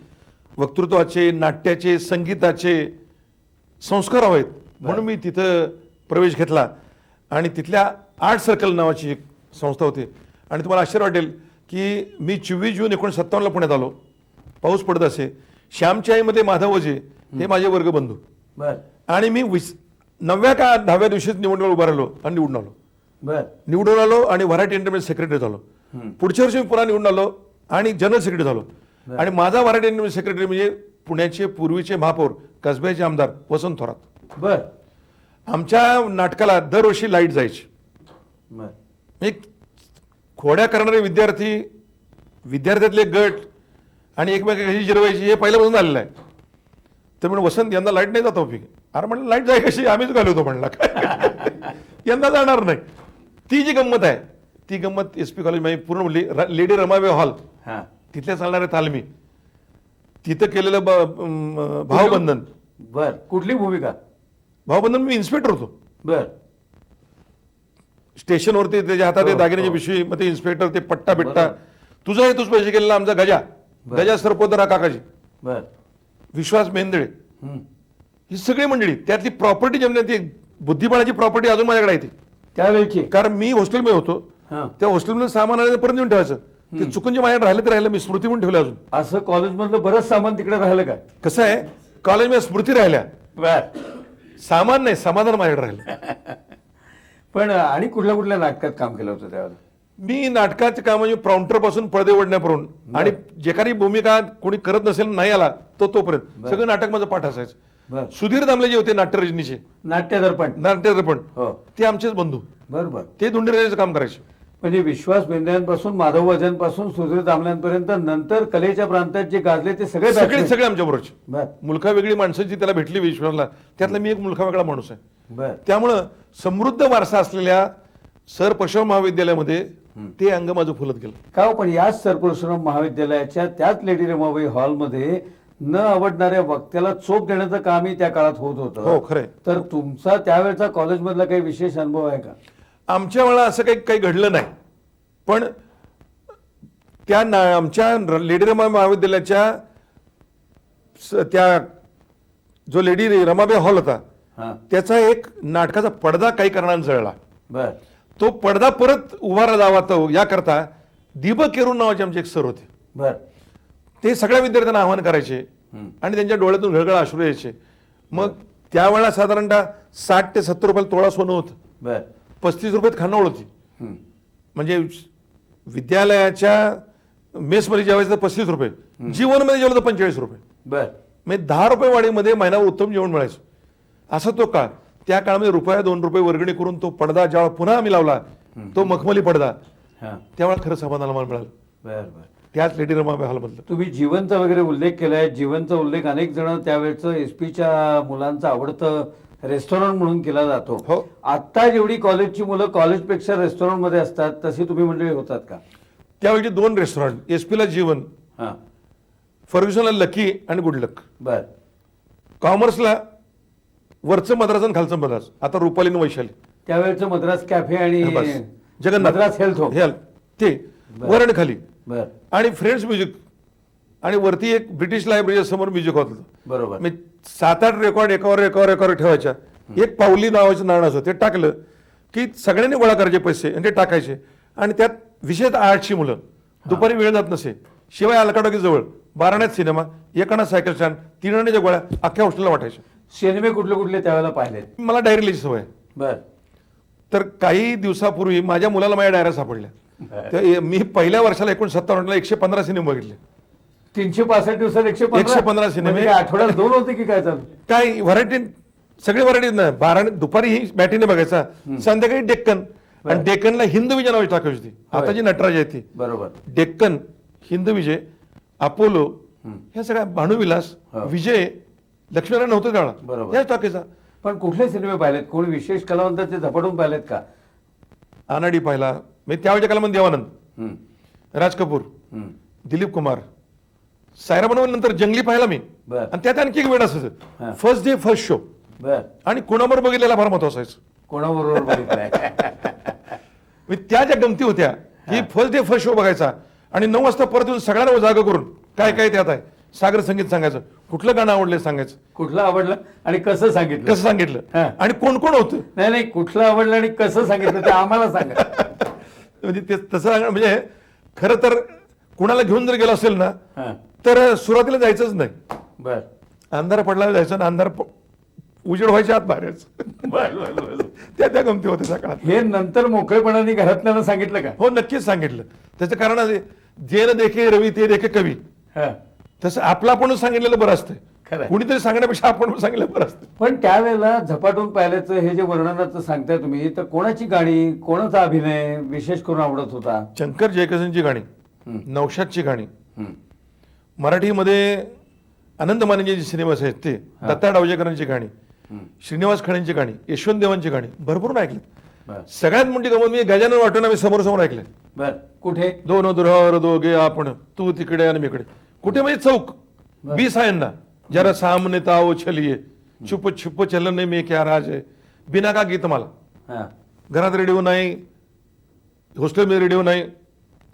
वक्तृत्वाचे, नाट्याचे, संगीताचे संस्कार हवेत. म्हणून मी तिथं प्रवेश घेतला. आणि तिथल्या आर्ट सर्कल नावाची एक संस्था होती. आणि तुम्हाला आश्चर्य वाटेल की मी 24 जून 1957ला पुण्यात आलो. पाऊस पडत असे. श्यामची आईमध्ये माधव वजे हे माझे वर्गबंधू. बर. आणि मी 9व्या का 10व्या दिवशीच निवडणूक उभा राहिलो आणि निवडून आलो. बर. निवडून आलो आणि व्हरायटी इंटरमिडिएट सेक्रेटरी झालो. पुढच्या वर्षी मी पुन्हा निवडून आलो आणि जनरल सेक्रेटरी झालो. आणि माझा व्हरायटी इंटरमिडिएट सेक्रेटरी म्हणजे पुण्याचे पूर्वीचे महापौर, कसब्याचे आमदार वसंत थोरात. बर. आमच्या नाटकाला दरवर्षी लाईट जायची. बर. एक खोड्या करणारे विद्यार्थी, विद्यार्थ्यातले गट आणि एकमेकांशी जिरवायची हे पहिल्यापासून झालेलं आहे. तर म्हणून वसंत यंदा लाईट नाही जातो पीक. अरे म्हणलं लाईट जाय कशी, आम्हीच घालवतो म्हणला. यंदा जाणार नाही. ती जी गंमत आहे ती गंमत SP कॉलेजमध्ये पूर्ण म्हणली. लेडी रमाबाई हॉल हा. तिथल्या चालणारे तालमी, तिथं केलेलं भावबंधन. बर. कुठली भूमिका? भावबंधन मी इन्स्पेक्टर होतो. बर. स्टेशनवरती त्याच्या हातात ते दागिन्याची पिशवी, मग ते इन्स्पेक्टर, ते पट्टा बिट्टा, तुझा हे तूच पैसे केलेला आमचा गजा सरपोदर हा काकाजी, बर. विश्वास मेंदळे, ही सगळी मंडळी. त्यातली प्रॉपर्टी जमली, ती बुद्धिबळाची प्रॉपर्टी अजून माझ्याकडे आहे. ती त्यावेळेची? कारण मी हॉस्टेलमध्ये होतो. हा. त्या हॉस्टेलमध्ये सामान आलं परत नेऊन ठेवायचं. ते चुकून जे माझ्याकडे राहिलं ते राहिलं, मी स्मृती म्हणून ठेवलं. अजून असं कॉलेजमधलं बरंच सामान तिकडे राहिलं का? कसं आहे, कॉलेजमध्ये स्मृती राहिल्या, बर. सामान नाही, समाधान माझ्याकडे राहिलं. पण आणि कुठल्या कुठल्या नाटकात काम केलं होतं त्यावेळेला? मी नाटकाचे काम म्हणजे प्रॉम्प्टर पासून पडदे ओढण्यापर्यंत, आणि जे काही भूमिका कोणी करत नसेल नाही आला तोपर्यंत सगळं नाटक माझं पाठ असायचं. बर. सुधीर दामले जे होते नाट्यरजनीचे, नाट्यदर्पण. नाट्यदर्पण, हो. ते आमचेच बंधू. बरोबर. ते धुंडीराजाचं काम करायचे. म्हणजे विश्वास बेंद्रेंपासून माधव वजनपासून सुधीर दामल्यांपर्यंत नंतर कलेच्या प्रांतात जे गाजले ते सगळे सगळे आमच्या बरोबरचे. बर. मुलखा वेगळी माणसं जी त्याला भेटली विश्वासला, त्यातला मी एक मुलखा वेगळा माणूस आहे. बर. त्यामुळं समृद्ध वारसा असलेल्या सर परशुराम महाविद्यालयामध्ये ते अंग माझं फुलत गेलं. का हो, पण याच सर परशुराम महाविद्यालयाच्या त्याच लेडी रमाबाई हॉलमध्ये न आवडणाऱ्या वक्त्याला चोप देण्याचं कामही त्या काळात होत होतं. हो, खरंय. तर तुमचा त्यावेळेचा कॉलेजमधला काही विशेष अनुभव आहे का? आमच्या वेळा असं काही घडलं नाही. पण त्या आमच्या लेडी रमा महाविद्यालयाच्या त्या जो लेडी रमाबाई हॉल होता हा. त्याचा एक नाटकाचा पडदा काही कारणाने जळला. बर. तो पडदा परत उभारा जावा तो याकरता दीपक केरून नावाचे आमचे एक सर होते. बर. ते सगळ्या विद्यार्थ्यांना आवाहन करायचे आणि त्यांच्या डोळ्यातून घळघळ अश्रू यायचे. मग त्यावेळेला साधारणतः 60 ते 70 रुपयाला तोळा सोनं होतं. बर. 35 रुपयात खानावळ होती. म्हणजे विद्यालयाच्या मेसमध्ये जेवायचं तर 35 रुपये, जीवनमध्ये जेवलं तर 45 रुपये. बर. म्हणजे 10 रुपये वाढीमध्ये महिन्यावर उत्तम जेवण मिळायचं. असं तो काळ. त्या काळामध्ये ₹2 वर्गणी करून तो पडदा ज्यावेळा पुन्हा आम्ही लावला, तो मखमली पडदा, त्यावेळेला खरं समाधान आम्हाला मिळालं. बर. बर. त्याच लेडी रमाबाई हॉलमधलं. तुम्ही जीवनचा वगैरे उल्लेख केलाय. जीवनचा उल्लेख अनेक जण त्यावेळेचं SP च्या मुलांचं आवडतं रेस्टॉरंट म्हणून केला जातो. हो. आता जेवढी कॉलेजची मुलं कॉलेजपेक्षा रेस्टॉरंट मध्ये असतात तशी तुम्ही मंडळी होतात का? त्यावेळी 2 रेस्टॉरंट, एसपीला जीवन, हा, फर्ग्युसनला लकी आणि गुडलक. बर. कॉमर्सला वरचं मद्रास आणि खालचं मद्रास, आता रुपाली आणि वैशाली. त्यावेळेचं मद्रास कॅफे आणि बस. Jagannath Madras health home. ते वर आणि खाली. बर, आणि फ्रेंड्स म्युझिक, आणि वरती एक ब्रिटिश लायब्ररीच्या समोर म्युझिक होतं. बरोबर. मी 7-8 रेकॉर्ड एकावर ठेवायच्या. एक पावली नावाचं नाणं असं ते टाकलं की सगळ्यांनी गोळा करायचे पैसे आणि ते टाकायचे. आणि त्यात विशेषतः आर्टची मुलं, दुपारी वेळ जात नसे, शिवाय अलकाडोकी जवळ 12 सिनेमा, 1 आणा सायकल स्टँड, 3 आण्याच्या गोळ्या अख्ख्या हॉस्टेलला वाटायच्या. सिनेमे कुठले कुठले त्यावेळेला पाहिलेत? मला डायरी लिहायची सवय. बर. तर काही दिवसापूर्वी माझ्या मुलाला माझ्या डायऱ्या सापडल्या. तर मी पहिल्या वर्षाला 1957 115 सिनेमा बघितले. 365 दिवसात 115 सिनेमे. म्हणजे आठवड्यात 2 होते की काय चालू? काय व्हरायटी, सगळी व्हरायटी ना. 12 दुपारी ही मॅटिने बघायचा, संध्याकाळी डेक्कन. आणि डेक्कनला हिंद विजय नावाची टाकायची होती. आता जी नटराज आहे ती. बरोबर. डेक्कन, हिंद विजय, अपोलो, ह्या सगळ्या, भानुविलास, विजय, लक्ष्मीनारायण नव्हतं बरोबर. त्यावेळा, याच टाकायचा. पण कुठले सिनेमे पाहिलेत? कोणी विशेष कलावंताचे झपाटून पाहिलेत का? आनाडी पाहिला मी त्यावेळेच्या कालामध्ये, देवानंद, हम्म, राज कपूर, हम्म. दिलीप कुमार, सायरा बनवून नंतर जंगली पाहिला मी. बर. आणि त्यात आणखी एक वेळ हा. असायचं, फर्स्ट डे फर्स्ट शो. बर. आणि कोणाबरोबर बघितलेला फार महत्व असायचं. कोणाबरोबर बघितलंय? मी त्या ज्या गमती होत्या की फर्स्ट डे फर्स्ट शो बघायचा आणि 9 वाजता परत येऊन सगळ्यांना जागा करून काय काय त्यात आहे सागर संगीत सांगायचं, कुठलं गाणं आवडलं सांगायचं, कुठलं आवडलं आणि कसं सांगितलं? कसं सांगितलं हा. आणि कोण कोण होतं. नाही, कुठलं आवडलं आणि कसं सांगितलं ते आम्हाला सांगा. म्हणजे ते तसं सांगणं म्हणजे खरं तर कुणाला घेऊन जर गेलं असेल ना हा. तर सुरुवातीला जायचंच नाही. बर. अंधार पडला जायचं ना, उजेड व्हायच्या आत बाहेरच. बर, बर, बर. त्या गमती होत्या त्या काळात. हे नंतर मोकळेपणाने घरातल्यानं सांगितलं का? हो, नक्कीच सांगितलं. त्याचं कारण आहे, जे न देखे रवी ते देखे कवी. हा. तसं आपलं आपण सांगितलेलं बरं असतं. खरं आहे. कुणीतरी सांगण्यापेक्षा आपण सांगितलं बरं असतं. पण त्यावेळेला झपाटून पाहिल्याचं हे जे वर्णनाचं सांगताय तुम्ही, तर कोणाची गाणी, कोणाचा अभिनय विशेष करून आवडत होता? शंकर जयकिशनची गाणी, नौशादची गाणी, मराठीमध्ये आनंद मानेचे जे सिनेमा आहेत ते, दत्ता डावजेकरांची गाणी, श्रीनिवास खळेंची गाणी, यशवंत देवांची गाणी भरपूर ऐकली. बर. सगळ्यात मोठी गमत मी गजानन वाटून आम्ही समोर समोर ऐकले. बर. कुठे? दोन दुरावर दोघे आपण, तू तिकडे आणि मी इकडे. कुठे म्हणजे चौक, बी सायन्ना, जरा सामने ताओ छलिये, छुप छुप चलने में क्या राज है, बिना का गीत मला. हा. घरात रेडिओ नाही, हॉस्टेलमध्ये रेडिओ नाही,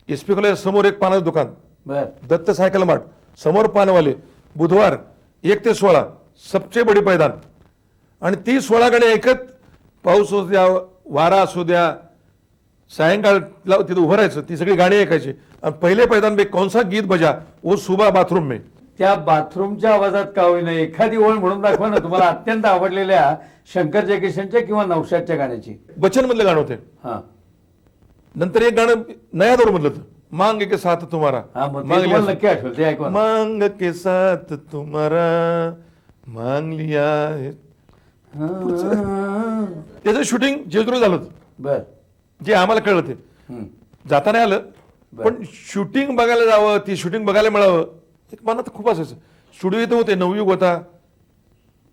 एसपी कॉलेज समोर एक पानाचं दुकान, बर. दत्त सायकल मार्ट समोर पानवाले, बुधवार 1 ते 16 सबसे बडी पैदान. आणि ती 16 गाणी ऐकत, पाऊस असू द्या, वारा असू द्या, सायंकाळला तिथं उभं राहायचं, ती सगळी गाणी ऐकायची. आणि पहिले पैदान में कौन सा गीत बजा, वो सुबह बाथरूम में. त्या बाथरूमच्या आवाजात का होईना एखादी ओळ म्हणून दाखवा ना तुम्हाला अत्यंत आवडलेल्या शंकर जयकिशनच्या किंवा नौशादच्या गाण्याची. बचन मधलं गाणं होते. हा. नंतर एक गाणं नया दौर मधलं होतं, मांग के साथ तुम्हारा. हा, मग ते तुम्हाला नक्की आठवलं, ते ऐकवा ना. मांग के साथ तुम्हारा मांग लिया है. त्याचं शूटिंग जेजुरी झालं होतं. बर. जे आम्हाला कळलं ते जाताना आलं, पण शूटिंग बघायला जावं, ती शूटिंग बघायला मिळावं एक मनात खूप असायचं. स्टुडिओ इथं होते, नवयुग होता,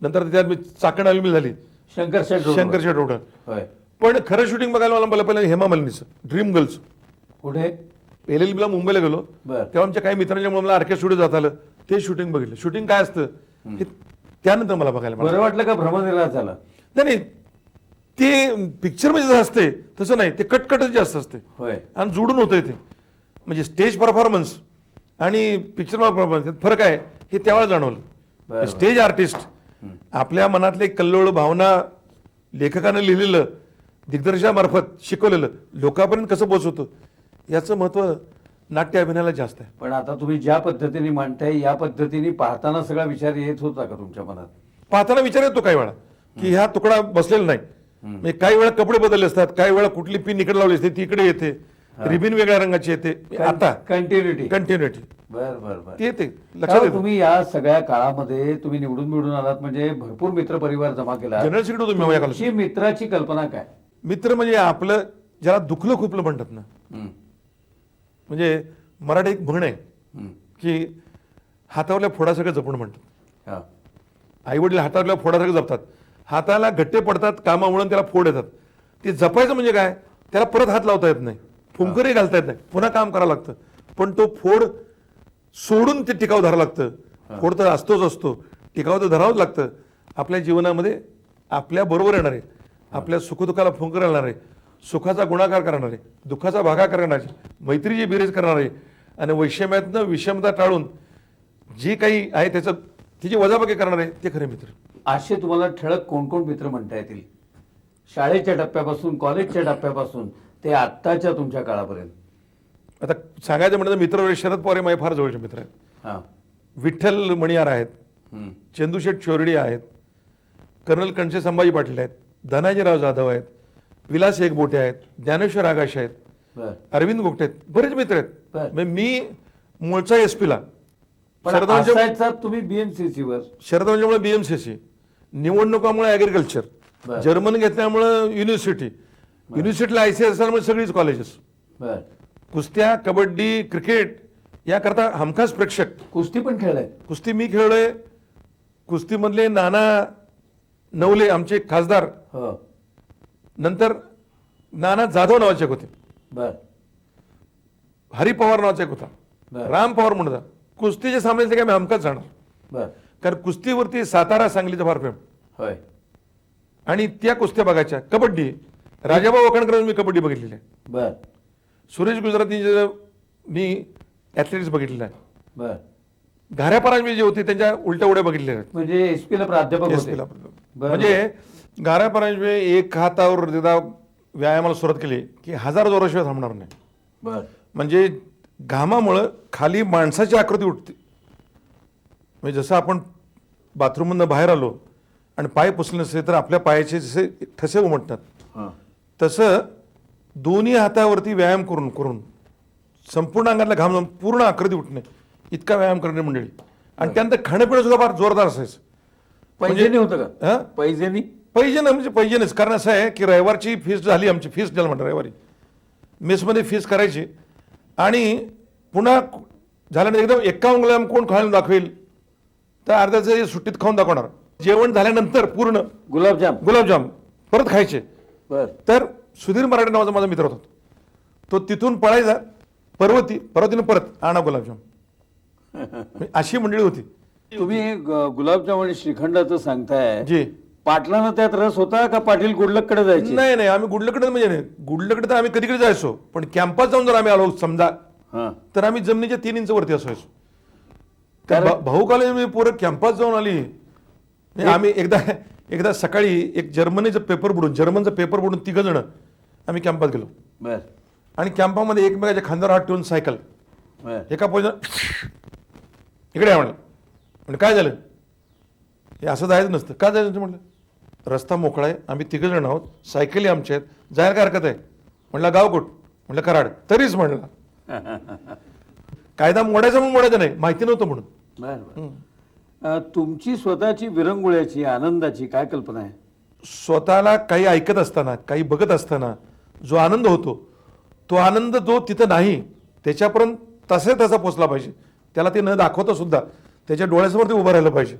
नंतर त्यात मी चाकण मिल झाली, शंकर शंकरशेठ रोड. होय. पण खरं शूटिंग बघायला मला पहिलं हेमा मालिनीचं ड्रीम गर्ल्स. कुठे? LLB ला मुंबईला गेलो, बरं. तेव्हा आमच्या काही मित्रांच्या मुळे मला आरके स्टुडिओ जात आलं, ते शूटिंग बघितलं. शूटिंग काय असतं हे त्यानंतर मला बघायला मिळालं. बरं वाटलं का भ्रमनिरास झाला? नाही, ते पिक्चर मध्ये जसं असते तसं नाही, ते कटकटच जास्त असते. होय. आणि जोडून होतंय ते, म्हणजे स्टेज परफॉर्मन्स आणि पिक्चर परफॉर्मन्स फरक आहे हे तेव्हा जाणवलं. स्टेज आर्टिस्ट आपल्या मनातले कल्लोळ भावना लेखकानं लिहिलेलं, दिग्दर्शकामार्फत शिकवलेलं लोकांपर्यंत कसं पोहोचवतं याचं महत्व नाट्य अभिनयाला जास्त आहे. पण आता तुम्ही ज्या पद्धतीने मांडताय या पद्धतीने पाहताना सगळा विचार येत होता का तुमच्या मनात? पाहताना विचार येतो काही वेळा की ह्या तुकडा बसलेला नाही. म्हणजे काही वेळा कपडे बदलले असतात, काही वेळा कुठली पिन इकडे लावली असते ती इकडे येते, रिबिन वेगळ्या रंगाची येते. आता कंटिन्युटी बर बर बर ते येते लक्षात. लक्षात येतं. तुम्ही या सगळ्या काळामध्ये तुम्ही निवडून आलात, म्हणजे भरपूर मित्र परिवार जमा केला. जनरल सेक्रेटरी होतो मी या काळात. तुमची मित्राची कल्पना काय? मित्र म्हणजे आपलं ज्याला दुखलं खुपलं म्हणतात ना, म्हणजे मराठी एक म्हण आहे की हातावरल्या फोडासारखं जपून म्हणतात. आई वडील हातावरल्या फोडासारखं जपतात. हाताला गट्टे पडतात कामामुळे, त्याला फोड येतात. ते जपायचं म्हणजे काय, त्याला परत हात लावता येत नाही, फुंकरही घालता येत नाही, पुन्हा काम करावं लागतं. पण तो फोड सोडून ते टिकाव धरावं लागतं. फोड तर असतोच असतो, टिकाव तर धरावंच लागतं. आपल्या जीवनामध्ये आपल्या बरोबर येणारे, आपल्या सुखदुःखाला फुंकर घालणारे, सुखाचा गुणाकार करणारे, दुःखाचा भागाकार करणारे, मैत्रीची बेरीज करणारे आणि वैषम्यातनं विषमता टाळून जे काही आहे त्याचं तिची वजाबाकी करणारे, ते खरे मित्र. असे तुम्हाला ठळक कोण कोण मित्र म्हणता येतील, शाळेच्या टप्प्यापासून कॉलेजच्या टप्प्यापासून ते आत्ताच्या तुमच्या काळापर्यंत? आता सांगायचं म्हणलं तर मित्र शरद पवार हे माझे फार जवळचे मित्र आहेत. हां. विठ्ठल मणियार आहेत, चंदूशेठ चोरडी आहेत, कर्नल कणसे संभाजी पाटील आहेत, धनाजीराव जाधव आहेत, विलास एकबोटे आहेत, ज्ञानेश्वर आगाश आहेत, बर अरविंद गोगटे आहेत, बरेच मित्र आहेत. बर. म्हणजे मी मूळचा एसपीला, पण असायचा तुम्ही बीएमसीसी वर. शरदवंशामुळे बीएमसीसी, निवडणुकामुळे ॲग्रिकल्चर, बर. जर्मन घेतल्यामुळं युनिव्हर्सिटीला आयसीएस असल्यामुळे सगळीच कॉलेजेस, बर. कुस्त्या, कबड्डी, क्रिकेट याकरता हमखास प्रेक्षक. कुस्ती पण खेळलाय? कुस्ती मी खेळलोय. कुस्तीमधले नाना नवले आमचे खासदार, हो. नंतर नाना जाधव नावाचे एक होते, बर हरी पवार नावाचा एक होता, बर. राम पवार म्हणून होता. कुस्तीचे सामने ते काय मी हमखास जाणार, बर. कारण कुस्तीवरती सातारा सांगलीचं फार प्रेम. होय. आणि त्या कुस्त्या बघायच्या. कबड्डी, राजाभाऊ वाकणकर मी कबड्डी बघितलेली आहे. बर सुरेश गुजराती मी ॲथलेटिक्स बघितलेलं आहे. बर. घाऱ्या परांजपे जे होते त्यांच्या उलट्या उड्या बघितलेल्या आहेत. म्हणजे एसपीला प्राध्यापक होते? SP ला. बरं. म्हणजे घाऱ्या परांजपे एक हातावर एकदा व्यायामाला सुरुवात केली की 1000 जोराशिवाय थांबणार नाही. बर. म्हणजे घामामुळं खाली माणसाची आकृती उठते. म्हणजे जसं आपण बाथरूममधनं बाहेर आलो आणि पाय पुसले नसले तर आपल्या पायाचे जसे ठसे उमटतात, हां. तसं दोन्ही हातावरती व्यायाम करून करून संपूर्ण अंगातला घाम जाऊन पूर्ण आकृती उठणे इतका व्यायाम करणे मंडळी. आणि त्यानंतर खाणंपिणं सुद्धा फार जोरदार असायचं. पैजेनी होतं का? हा? पैजेनी? पैजेनं म्हणजे पैजेनच. कारण असं आहे की रविवारची फीस झाली, आमची फीस झाली म्हणतात रविवारी मेसमध्ये फीस करायची आणि पुन्हा झाल्यानंतर एकदम 51 गुलाम कोण खायला दाखवेल तर अर्ध्याचं सुट्टीत खाऊन दाखवणार. जेवण झाल्यानंतर पूर्ण गुलाबजाम परत खायचे. बर. तर सुधीर मराठे नावाचा माझा मित्र होता, तो तिथून पळायचा पर्वतीनं परत आणा गुलाबजाम. अशी मंडळी होती. तुम्ही गुलाबजाम आणि श्रीखंडाचं सांगताय, जी. पाटलांना त्यात रस होता का पाटील गुडलककडे जायचे? नाही, आम्ही गुडलकडे म्हणजे नाही, गुडलकडे तर आम्ही कधी कधी जायचो, पण कॅम्पास जाऊन जर आम्ही आलो समजा हां. तर आम्ही जमिनीच्या 3 इंच वरती असायचो. कारण- भाऊ कॉलेज पोरं कॅम्पास जाऊन आली. म्हणजे आम्ही एकदा सकाळी एक जर्मनचा पेपर बुडून 3 जण आम्ही कॅम्पात गेलो. बर. आणि कॅम्पामध्ये एकमेकाच्या खांद्यावर हात ठेवून सायकल, बर. एका पोजन इकडे आहे म्हणजे काय झालं, हे असं जायचं नसतं. का जायचं म्हटलं, रस्ता मोकळा आहे, आम्ही 3 जण आहोत, सायकली आमच्या आहेत, जायला काय हरकत आहे. म्हटलं गाव कुठ, म्हटलं कराड. तरीच म्हणलं कायदा मोडायचा म्हणून मोडायचा नाही, माहिती नव्हतं म्हणून. बर बर. तुमची स्वतःची विरंगुळ्याची आनंदाची काय कल्पना आहे? स्वतःला काही ऐकत असताना, काही बघत असताना जो आनंद होतो, तो आनंद जो तिथं नाही त्याच्यापर्यंत तसा पोचला पाहिजे. त्याला ते न दाखवता सुद्धा त्याच्या डोळ्यासमोर ते उभं राहिलं पाहिजे.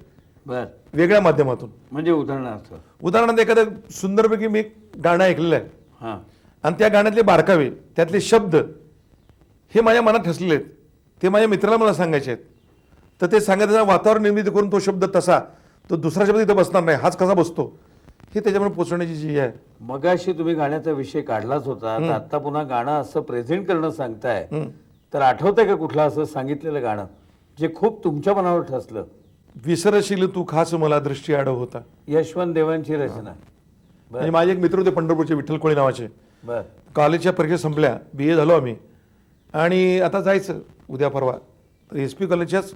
बर. वेगळ्या माध्यमातून. म्हणजे उदाहरणार्थ एखादं सुंदरपैकी मी एक गाणं ऐकलेलं आहे हां. आणि त्या गाण्यातले बारकावे, त्यातले शब्द हे माझ्या मनात ठसलेले आहेत. ते माझ्या मित्राला मला सांगायचे आहेत. तर ते सांगायचं वातावरण निर्मिती करून तो शब्द तसा, तो दुसरा शब्द इथं बसणार नाही, हाच कसा बसतो, हे त्याच्यामध्ये पोचवण्याची जी आहे. मगाशी तुम्ही गाण्याचा विषय काढलाच होता, तर आता पुन्हा गाणं असं प्रेझेंट करणं सांगताय, तर आठवतंय का कुठलं असं सांगितलेलं गाणं जे खूप तुमच्या मनावर ठसलं? विसरशील तू खास मला दृष्टी आडव होता, यशवंत देवांची रचना. म्हणजे माझे एक मित्र होते पंढरपूरचे, विठ्ठल कोळी नावाचे. बर. कॉलेजच्या परीक्षा संपल्या, BA झालो आम्ही आणि आता जायचं उद्या परवा. तर SP कॉलेजच्याच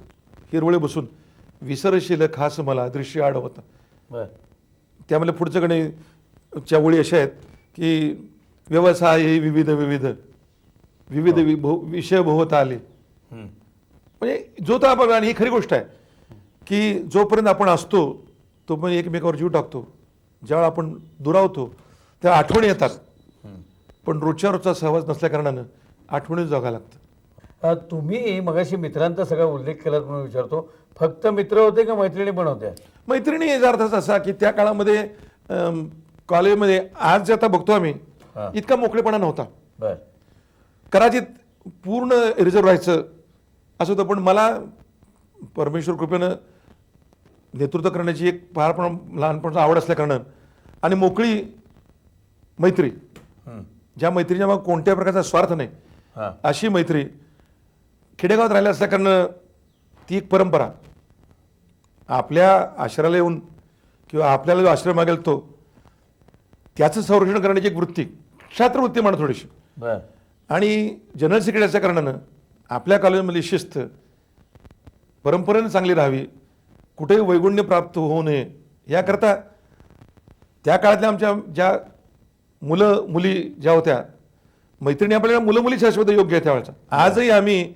हिरवळे बसून विसरशील खास मला दृष्टी आडव होता. बर. त्यामुळे पुढचं गणेच्या ओळी अशा आहेत की व्यवसाय विविध विविध विविध विषय भोवता आले. म्हणजे जो तर आपण, आणि ही खरी गोष्ट आहे की जोपर्यंत आपण असतो तोपर्यंत एकमेकावर जीव टाकतो. ज्यावेळा आपण दुरावतो त्या आठवणी येतात, पण रोजचा सहवास नसल्या कारणानं आठवणीच जगावं लागतं. तुम्ही मगाशी मित्रांचा सगळा उल्लेख केलात म्हणून विचारतो, फक्त मित्र होते का मैत्रिणी पण होत्या? मैत्रिणी याचा अर्थ असा की त्या काळामध्ये कॉलेजमध्ये आज जे आता बघतो आम्ही हा. इतका मोकळेपणा नव्हता. बर कदाचित पूर्ण रिझर्व राहायचं असं होतं, पण मला परमेश्वर कृपेनं नेतृत्व करण्याची एक फार पण लहानपणाची आवड असल्याकारणानं आणि मोकळी मैत्री, ज्या मैत्रीच्या मग कोणत्या प्रकारचा स्वार्थ नाही हां अशी मैत्री खेडेगावात राहिल्या असल्याकारणानं ती एक परंपरा. आपल्या आश्रयाला येऊन किंवा आपल्याला जो आश्रय मागेल तो त्याचं संरक्षण करण्याची एक वृत्ती, क्षात्रवृत्ती म्हणा थोडीशी, बर आणि जनरल सेक्रेटरी असल्या कारणानं आपल्या कॉलेजमधली शिस्त परंपरेनं चांगली राहावी, कुठेही वैगुण्य प्राप्त होऊ नये याकरता त्या काळातल्या आमच्या ज्या मुलं मुली ज्या होत्या मैत्रिणी, आपल्याला मुलं मुलीच्या शब्द योग्य आहे त्यावेळेचा. आजही आम्ही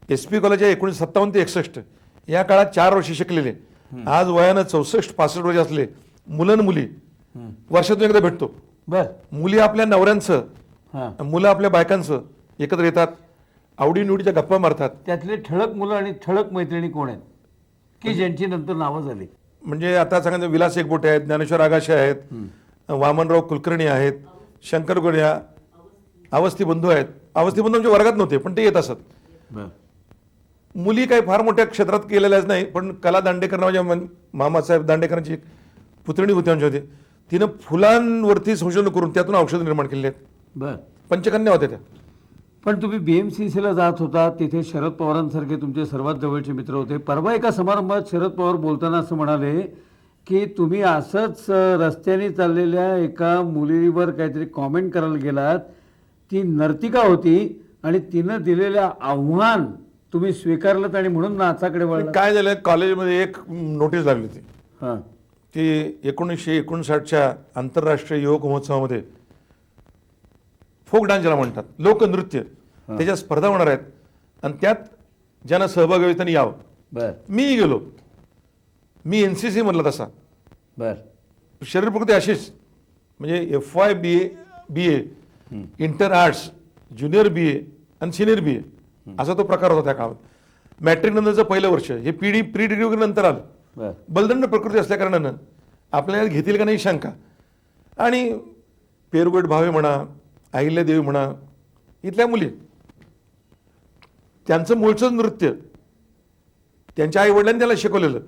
SP कॉलेज आहे 1957 ते 61 या काळात 4 वर्ष शिकलेले, आज वयानं 64-65 वर्ष असले मुलं मुली वर्षातून एकदा भेटतो. बर मुली आपल्या नवऱ्यांचं, हां मुलं आपल्या बायकांचं एकत्र येतात, आवडीनिवडीच्या गप्पा मारतात. त्यातले ठळक मुलं आणि ठळक मैत्रिणी कोण आहेत की ज्यांची नंतर नावं झाली? म्हणजे आता सांगायचं विलास एकबोटे आहेत, ज्ञानेश्वर आगाशे आहेत, वामनराव कुलकर्णी आहेत, शंकर गोड्या, अवस्थी बंधू आहेत. अवस्थी बंधू आमच्या वर्गात नव्हते पण ते येत असत. बर मुली काही फार मोठ्या क्षेत्रात केलेल्याच नाही, पण कला दांडेकर नावाच्या मामासाहेब दांडेकरांची एक पुतणी होती आमच्या होती, तिनं फुलांवरती संशोधन करून त्यातून औषधं निर्माण केली आहेत. बर पंचकन्या होत्या त्या. पण तुम्ही BMCCला जात होता, तिथे शरद पवारांसारखे तुमचे सर्वात जवळचे मित्र होते. परवा एका समारंभात शरद पवार बोलताना असं म्हणाले की तुम्ही असंच रस्त्याने चाललेल्या एका मुलीवर काहीतरी कॉमेंट करायला गेलात, ती नर्तिका होती आणि तिनं दिलेलं आव्हान तुम्ही स्वीकारलं आणि म्हणून नाचाकडे वळला. काय झालं, कॉलेजमध्ये एक नोटीस लागली होती. हां ती 1959च्या आंतरराष्ट्रीय युवक महोत्सवामध्ये फोक डान्स ज्याला म्हणतात, लोकनृत्य, त्याच्या स्पर्धा होणार आहेत आणि त्यात ज्यांना सहभागी व्हायचं त्यांनी यावं. बर मी गेलो. मी NCC म्हणलं तसा. बर शरीर प्रकृती अशीच, म्हणजे FY BA inter arts, junior BA आणि सिनियर BA असा तो प्रकार होता त्या काळात. मॅट्रिक नंतरचं पहिलं वर्ष हे प्री डिग्री वगैरे नंतर आलं. बर बलदंड प्रकृती असल्या कारणानं आपल्याला घेतील का नाही शंका. आणि पेरुगट भावे म्हणा, अहिल्यादेवी म्हणा, इथल्या मुली, त्यांचं मूळचं नृत्य त्यांच्या आईवडिलांनी त्याला शिकवलेलं,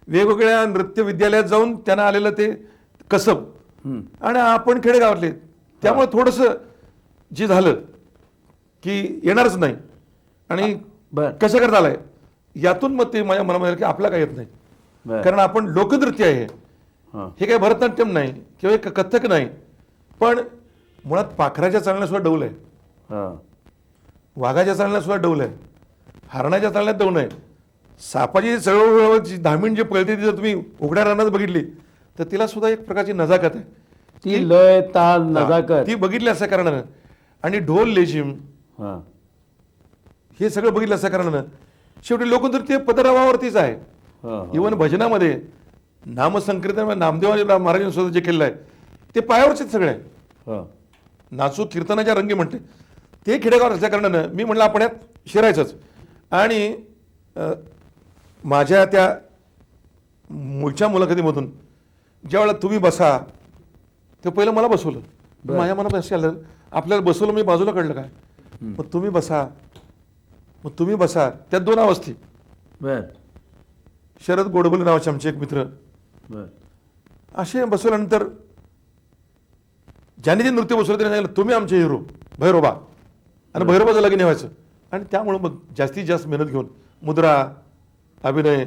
वेगवेगळ्या नृत्य विद्यालयात जाऊन त्यांना आलेलं ते कसब, आणि आपण खेडेगावातले, त्यामुळे थोडंसं जे झालं की येणारच नाही आणि बर कसं करता आलंय यातून मग ते माझ्या मनामध्ये आलं की आपला काय येत नाही. बर कारण आपण लोकनृत्य आहे, हां हे काही भरतनाट्यम नाही किंवा एक कथ्थक नाही, पण मुळात पाखराच्या चालण्यात सुद्धा डौल आहे, हां वाघाच्या चालण्यात सुद्धा डौल आहे, हरणाच्या चालण्यात डौल आहे, सापाची चळवळ धामीण जी पळते ती जर तुम्ही उघड्या रानात बघितली तर तिला सुद्धा एक प्रकारची नजाकत आहे. ती लय ताल नजाकत ती बघितली असल्या कारणानं, आणि ढोल लेझिम हां हे सगळं बघितलं असल्या कारणानं शेवटी लोकनृत्य पदरावावरतीच आहे. हां इव्हन भजनामध्ये नामसंकीर्तन नामदेव महाराजांनी सुद्धा जे केलेलं आहे ते पायावरचेच सगळे आहे. हां नाचू कीर्तनाच्या रंगी म्हणते ते खेडेगावात असल्या कारणानं मी म्हटलं आपण यात शिरायचंच. आणि माझ्या त्या मूळच्या मुलाखतीमधून ज्यावेळेला तुम्ही बसा ते पहिलं मला बसवलं. माझ्या मनात असं आलं आपल्याला बसवलं मी बाजूला काढलं काय, मग तुम्ही बसा, मग तुम्ही बसा, त्यात 2 अवस्थी. बर शरद गोडबोले नावाचे आमचे एक मित्र बर असे बसवल्यानंतर ज्यांनी जे नृत्य बसवलं त्यांनी सांगितलं तुम्ही आमचे हिरो भैरोबा, आणि भैरोबाचं लगीन व्हायचं. आणि त्यामुळं मग जास्तीत जास्त मेहनत घेऊन मुद्रा, अभिनय,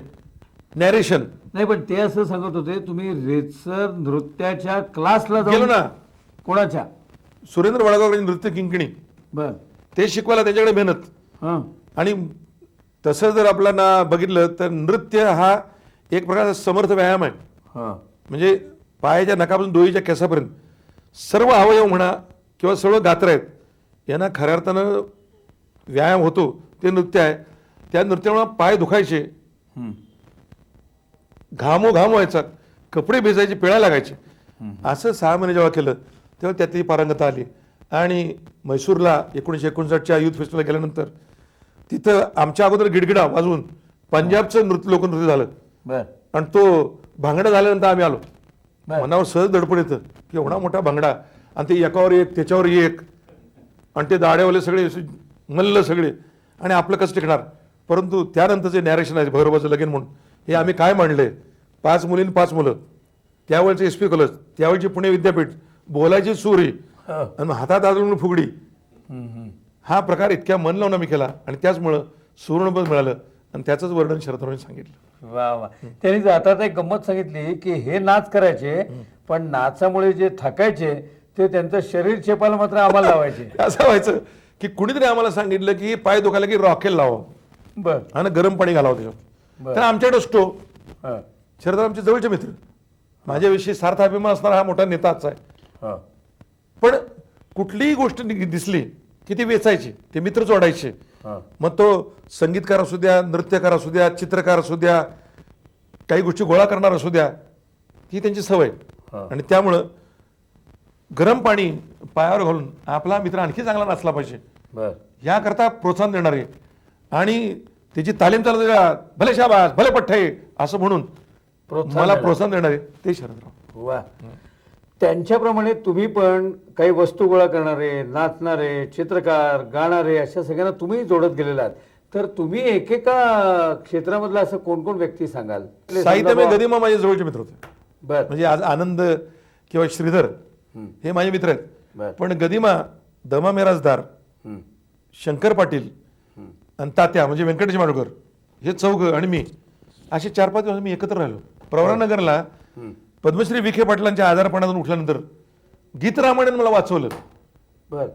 नॅरेशन. नाही पण ते असं सांगत होते तुम्ही रेतसर नृत्याच्या क्लासला गेलो ना. कोणाच्या? सुरेंद्र वडगावकरांची नृत्य किंकिणी बर ते शिकवायला त्यांच्याकडे मेहनत. हां आणि तसं जर आपल्याला बघितलं तर नृत्य हा एक प्रकारचा समर्थ व्यायाम आहे. हां म्हणजे पायाच्या नखापासून डोईच्या केसापर्यंत सर्व अवयव म्हणा किंवा सर्व गात्र आहेत यांना खऱ्या अर्थानं व्यायाम होतो ते नृत्य आहे. त्या नृत्यामुळे पाय दुखायचे, घामोघाम व्हायचा, कपडे भिजायचे, पिळा लागायचे. असं 6 महिने जेव्हा केलं तेव्हा त्यातली पारंगता आली. आणि म्हैसूरला 1959च्या युथ फेस्टिवलला गेल्यानंतर तिथं आमच्या अगोदर गिडगिडा वाजवून पंजाबचं लोकनृत्य झालं. बर आणि तो भांगडा झाल्यानंतर आम्ही आलो बर. मनावर सहज दडपण येतं की एवढा मोठा भंगडा आणि ते एकावर एक त्याच्यावर एक आणि ते दाड्यावाले सगळे असे मल्ल सगळे आणि आपलं कसं टिकणार. परंतु त्यानंतर जे नॅरेशन आहे भैरवाचं लगीन म्हणून हे आम्ही काय मांडले, 5 मुली आणि 5 मुलं, त्यावेळेचे SP कॉलेज, त्यावेळची पुणे विद्यापीठ, बोलायची चोरी आणि हातात अजून फुगडी, हा प्रकार इतक्या मन लावून आम्ही केला आणि त्याचमुळं सुवर्णपद मिळालं आणि त्याचंच वर्णन शरदरावांनी सांगितलं. वा वा. त्यांनी आता एक गंमत सांगितली की हे नाच करायचे पण नाचामुळे जे थकायचे ते त्यांचं शरीर चेपायला मात्र आम्हाला लावायचे. असं व्हायचं की कुणीतरी आम्हाला सांगितलं की पाय दुखायला की रॉकेल लावा बर आणि गरम पाणी घालावं त्याच्यात. तर आमच्याकडे असतो हा. शरदराव आमचे जवळचे मित्र, माझ्याविषयी सार्थ अभिमान असणारा हा मोठा नेता आजचा आहे. हा. पण कुठलीही गोष्ट दिसली की ती वेचायची, ते मित्र जोडायचे. हा. मग तो संगीतकार असू द्या, नृत्यकार असू द्या, चित्रकार असू द्या, काही गोष्टी गोळा करणार असू द्या, ही त्यांची सवय. हा. आणि त्यामुळं गरम पाणी पायावर घालून आपला मित्र आणखी चांगला नाचला पाहिजे बर याकरता प्रोत्साहन देणारे आणि त्याची तालीम चालू भले शाबास भले पठ्ठे असं म्हणून मला प्रोत्साहन देणारे ते शरदराव. वा. त्यांच्याप्रमाणे तुम्ही पण काही वस्तू गोळा करणारे, नाचणारे, चित्रकार, गाणारे अशा सगळ्यांना तुम्ही जोडत गेलेला आहात. तर तुम्ही एकेका क्षेत्रामधला असं कोण कोण व्यक्ती सांगाल? साहित्य गदिमा माझे जवळचे मित्र होते. बर म्हणजे आज आनंद किंवा श्रीधर हे माझे मित्र बर. आहेत. पण गदिमा, दमा मिराजदार, शंकर पाटील आणि तात्या म्हणजे व्यंकटेश माडगुळकर, हे चौघ आणि मी असे 4-5 दिवस मी एकत्र राहिलो. प्रवरानगरला पद्मश्री विखे पाटलांच्या आजारपणातून उठल्यानंतर गीत रामायण मला वाचवलं. बर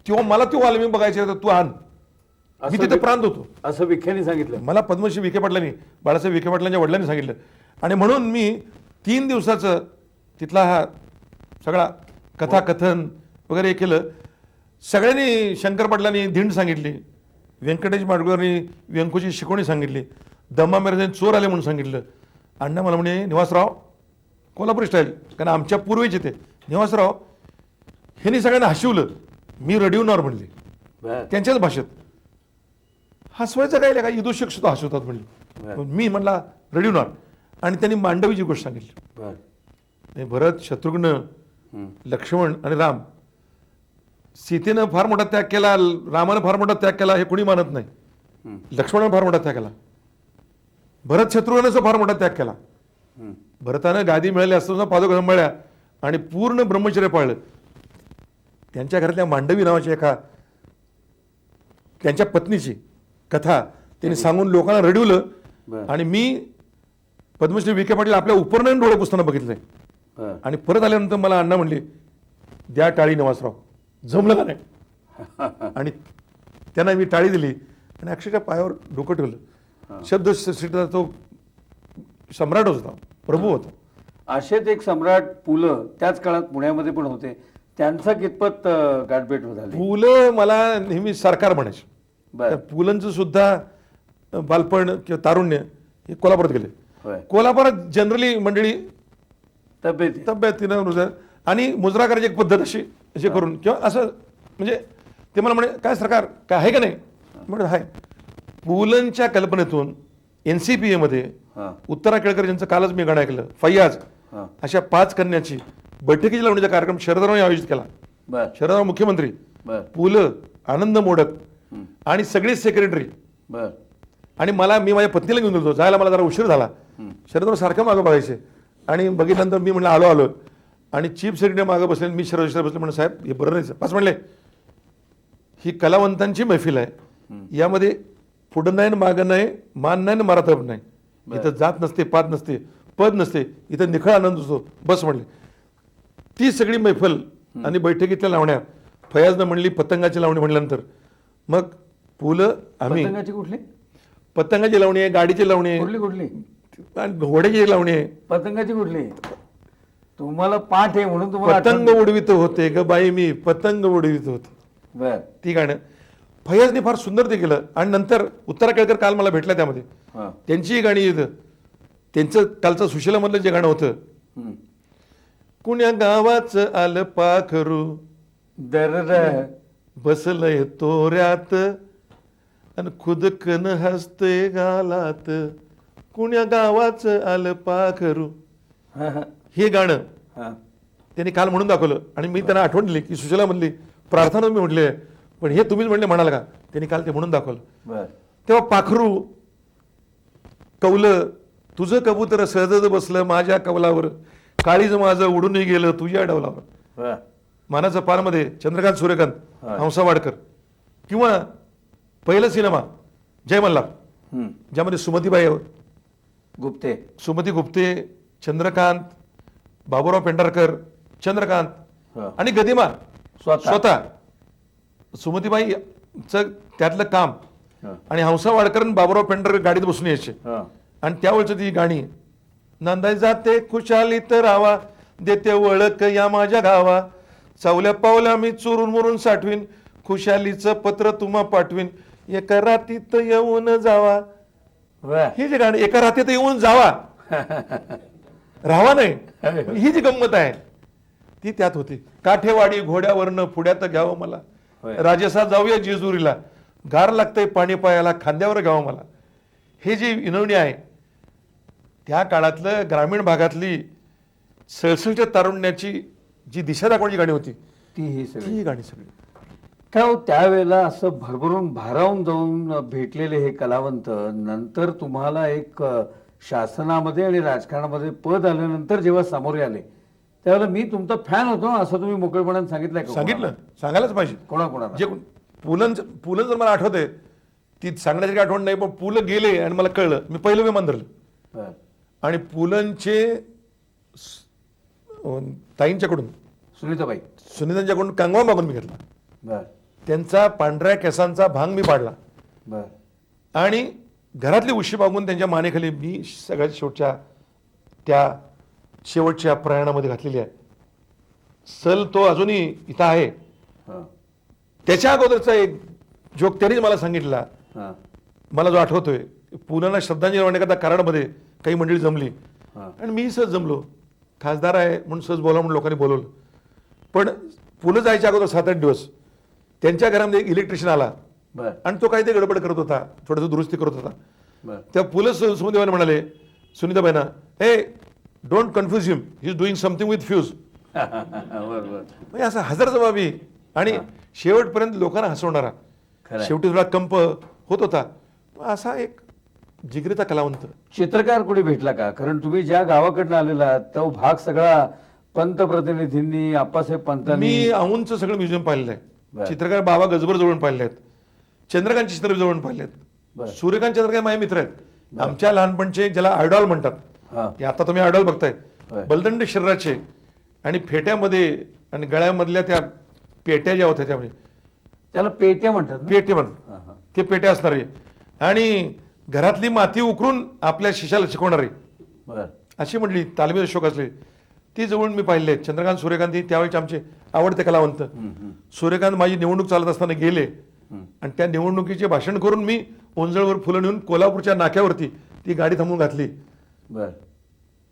किंवा मला ती वाल्मी बघायची होतं, तू आण. मी तिथे प्रांत होतो असं विखेने सांगितलं. मला पद्मश्री विखे पाटलांनी, बाळासाहेब विखे पाटलांच्या वडिलांनी सांगितलं. आणि म्हणून मी 3 दिवसाचं तिथला हा सगळा कथाकथन वगैरे केलं. सगळ्यांनी, शंकर पाटलांनी धिंड सांगितली, व्यंकटेश माडगुळकरांनी व्यंकूची शिकवणी सांगितली, दमा मिराजांनी चोर आले म्हणून सांगितलं. अण्णा मला म्हणे, निवासराव कोल्हापुरी स्टाईल, कारण आमच्या पूर्वीचे ते निवासराव ह्यांनी सगळ्यांना हसवलं, मी रडीवणार म्हणले त्यांच्याच भाषेत. हसवायचं काय का ईदू शिक्षक सुद्धा हसवतात म्हणले. मी म्हणला रडीवणार. आणि त्यांनी मांडवीची गोष्ट सांगितली. भरत, शत्रुघ्न, लक्ष्मण आणि राम, सीतेनं फार मोठा त्याग केला, रामानं फार मोठा त्याग केला हे कुणी मानत नाही. लक्ष्मणानं फार मोठा त्याग केला, भरत शत्रुघ्नाचा फार मोठा त्याग केला. भरतानं गादी मिळाली असताना पादुका सांभाळल्या आणि पूर्ण ब्रह्मचर्य पाळलं. त्यांच्या घरातल्या मांडवी नावाची एका त्यांच्या पत्नीची कथा त्यांनी सांगून लोकांना रडवलं. आणि मी पद्मश्री विखे पाटील आपल्या उपरनं डोळे पुसताना बघितलंय. आणि परत आल्यानंतर मला अण्णा म्हणले, द्या टाळी निवासराव, जमलं का नाही. आणि त्यांना मी टाळी दिली आणि अक्षरशः पायावर डोकं ठेवलं. शब्द सृष्टीचा तो सम्राट होता, प्रभू होता. असेच एक सम्राट पु ल त्याच काळात पुण्यामध्ये पण होते. त्यांचा कितपत गाठभेट झाली? पु ल मला नेहमी सरकार म्हणायचे. बर पुलंचं सुद्धा बालपण किंवा तारुण्य हे कोल्हापुरात गेले. होय. कोल्हापुरात जनरली मंडळी तब्येत तब्येतीनं हृदय आणि मुजरा करायची एक पद्धत अशी अशी करून किंवा असं, म्हणजे ते मला म्हणे, काय सरकार काय आहे का नाही. म्हणजे हाय. पुलंच्या कल्पनेतून NCPA मध्ये उत्तरा केळकर यांचं कालच मी गाणं ऐकलं, फैयाज, अशा 5 कन्याची बैठकीची लावण्याचा कार्यक्रम शरदरावांनी आयोजित केला. शरदराव मुख्यमंत्री, पु ल, आनंद मोडक आणि सगळेच सेक्रेटरी. आणि मी माझ्या पत्नीला घेऊन गेलो, जायला मला जरा उशीर झाला. शरदराव सारखं मागं बघायचे आणि बघितल्यानंतर मी म्हणलं आलो आणि चीफ सेक्रेटरी मागं बसले, मी शरद बसले. म्हणलं साहेब हे बरं नाही. पाच म्हणले, ही कलावंतांची मैफिल आहे, यामध्ये पुढं नाही मागं नाही, मान नाही मारातब नाही, इथं जात नसते, पात नसते, पद नसते, इथं निखळ आनंद असतो, बस म्हणले. ती सगळी मैफल आणि बैठकीतल्या लावण्या फयाजनं म्हणली, पतंगाची लावणी म्हणल्यानंतर मग पु ल, आम्ही कुठली पतंगाची लावणी आहे, गाडीची लावणी आहे, कुठली घोड्याची लावणी आहे. पतंगाची कुठली? तुम्हाला पाठ आहे म्हणून तुम्हाला पतंग उडवित होते ग बाई मी, पतंग उडवित होते. बर ती गाणं फयाजने फार सुंदर ते केलं. आणि नंतर उत्तरा केळकर काल मला भेटल्या, त्यामध्ये त्यांची गाणी येतं. त्यांचं कालचं सुशीलामधलं जे गाणं होतं, कुण्या गावाचं आलं पाखरू दर बसलंय तोऱ्यात आणि खुदकन हसते गालात, कुण्या गावाचं आलं पाखरू. हे गाणं हा. त्यांनी काल म्हणून दाखवलं आणि मी त्यांना आठवण दिली की सुशला म्हणली प्रार्थना मी म्हटली आहे पण हे तुम्हीच म्हणले म्हणाल का, त्यांनी काल ते म्हणून दाखवलं. बर. तेव्हा पाखरू कौलं तुझं कबूतर सहजच बसलं माझ्या कौलावर, काळीज माझं उडूनही गेलं तुझ्या डवलावर. बर. मानाचं पारमध्ये चंद्रकांत सूर्यकांत हा. हंसा वाडकर, किंवा पहिला सिनेमा जय मल्हार हम्म. ज्यामध्ये सुमतीबाई, गुप्ते. सुमती गुप्ते, चंद्रकांत, बाबूराव पेंढारकर, चंद्रकांत हा. आणि गदिमा स्वतः. स्वतः सुमतीबाईचं त्यातलं काम हा. आणि हंसा वाडकर आणि बाबूराव पेंढारकर गाडीत बसून यायचे हा. आणि त्यावेळची ती गाणी नांदाय जाते खुशालीत रावा देते ओळख या माझ्या गावा, चावल्या पावल्या मी चुरून मुरून साठवीन खुशालीचं पत्र तुम्हा पाठवीन एका रातीत येऊन जावा. बर. ही जी गाणी एका रातीत येऊन जावा राहावा नाही, ही जी गंमत आहे ती त्यात होती. काठेवाडी घोड्यावरनं पुढ्यात घ्यावं मला, होय. राजसा जाऊया जेजुरीला, गार लागतंय पाणी पायाला खांद्यावर घ्यावं मला. हे जी विनवणी आहे त्या काळातलं ग्रामीण भागातली सळसळच्या तारुण्याची जी दिशा दाखवण्याची गाणी होती ती ही सगळी. ती गाणी सगळी. काय हो, त्यावेळेला असं भरभरून भारावून जाऊन भेटलेले हे कलावंत नंतर तुम्हाला एक शासनामध्ये आणि राजकारणामध्ये पद आल्यानंतर जेव्हा समोर आले त्यावेळेला मी तुमचा फॅन होतो असं तुम्ही मोकळेपणाने सांगितलंय का? सांगितलं, सांगायलाच पाहिजे. कोणाकोणाला? जे पुलन जर मला आठवतंय ती सांगण्याची काही आठवण नाही, पण पुलं गेले आणि मला कळलं, मी पहिलं विमान धरलं. बर. आणि पुलंचे ताईंच्याकडून सुनीताबाई. सुनीतांच्याकडून कांगवा मागून मी घेतला. बर. त्यांचा पांढऱ्या केसांचा भांग मी पाडला बर. आणि घरातली उशी मागून त्यांच्या मानेखाली मी सगळ्यात शेवटच्या प्रयाणामध्ये घातलेली आहे. सल तो अजूनही इथं आहे. हा. त्याच्या अगोदरचा एक जोक त्यांनीच मला सांगितला, हा. मला जो आठवतोय. पुलांना श्रद्धांजली वाहण्याकरता कराडमध्ये काही मंडळी जमली हा. आणि मी सहज जमलो, खासदार आहे म्हणून सहज बोला म्हणून लोकांनी बोलवलं. पण पुलं जायच्या अगोदर 7-8 दिवस त्यांच्या घरामध्ये एक इलेक्ट्रिशियन आला बर. आणि तो काहीतरी गडबड करत होता, थोडंसं दुरुस्ती करत होता. बर. त्या पुलं सुनीताबाईंना म्हणाले, सुनीताबाईंना, हे don't confuse him, he is doing something with fuse. बरोबर. म्हणजे असं हजर जबाबी आणि शेवटपर्यंत लोकांना हसवणारा. खरंय. शेवटी थोडा कंप होत होता. असा एक जिगरीचा कलावंत. चित्रकार कोणी भेटला का? कारण तुम्ही ज्या गावाकडनं आलेला तो भाग सगळा पंतप्रतिनिधींनी, आप्पासाहेब पंतांनी. मी औंधचं सगळं म्युझियम पाहिलेलं बरं. आहे. चित्रकार बाबा गजबर जवळून पाहिले आहेत, चंद्रकांत चित्र जवळून पाहिले बरं. आहेत, सूर्यकांत चंद्रकांत माझे मित्र आहेत. आमच्या लहानपणचे ज्याला आयडॉल म्हणतात, हा. हे आता तुम्ही आयडॉल बघताय, होय. बलदंड शरीराचे आणि फेट्यामध्ये आणि गळ्यामधल्या त्या पेट्या ज्या होत्या त्यामध्ये त्याला पेट्या म्हणतात ना? पेटे म्हणून हा, हा. ते पेट्या असणारे आणि घरातली माती उकरून आपल्या शिष्याला शिकवणारे बर. अशी म्हटली तालमीत अशोक असले ती जवळून मी पाहिले आहेत. चंद्रकांत सूर्यकांत हे त्यावेळेचे आमचे आवडते कलावंत. सूर्यकांत माझी निवडणूक चालत असताना गेले आणि त्या निवडणुकीचे भाषण करून मी ओंजळवर फुलं नेऊन कोल्हापूरच्या नाक्यावरती ती गाडी थांबवून घातली. बर.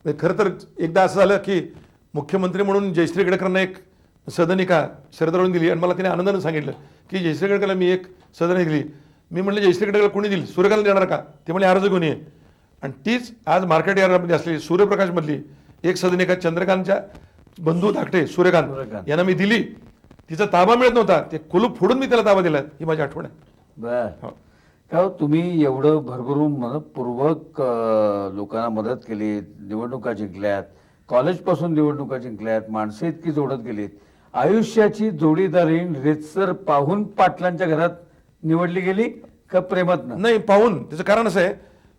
खरं तर एकदा असं झालं की मुख्यमंत्री म्हणून जयश्री गडकरांना एक सदनिका शरदरावांनी दिली आणि मला तिने आनंदाने सांगितलं की जयश्री गडकरला मी एक सदनिका दिली. मी म्हटलं जयश्री गडकरला कोणी दिली? सूर्यकांत देणार का? ते म्हणजे अर्ज घेऊन ये. आणि तीच आज मार्केट यार्डमध्ये असलेली सूर्यप्रकाशमधली एक सदनिका चंद्रकांतच्या बंधू धाकटे सूर्यकांत सूर्यकांत. यांना मी दिली. तिचा ताबा मिळत नव्हता, ते कुलूप फोडून मी त्याला ताबा दिला. ही माझी आठवण आहे. बर. हो. का तुम्ही एवढं भरभरून मनपूर्वक लोकांना मदत केली, निवडणुका जिंकल्यात, कॉलेजपासून निवडणुका जिंकल्यात, माणसं इतकी जोडत गेलीत, आयुष्याची जोडीदारीण रेतसर पाहून पाटलांच्या घरात निवडली गेली का प्रेमात? नाही, पाहून. त्याचं कारण असं आहे,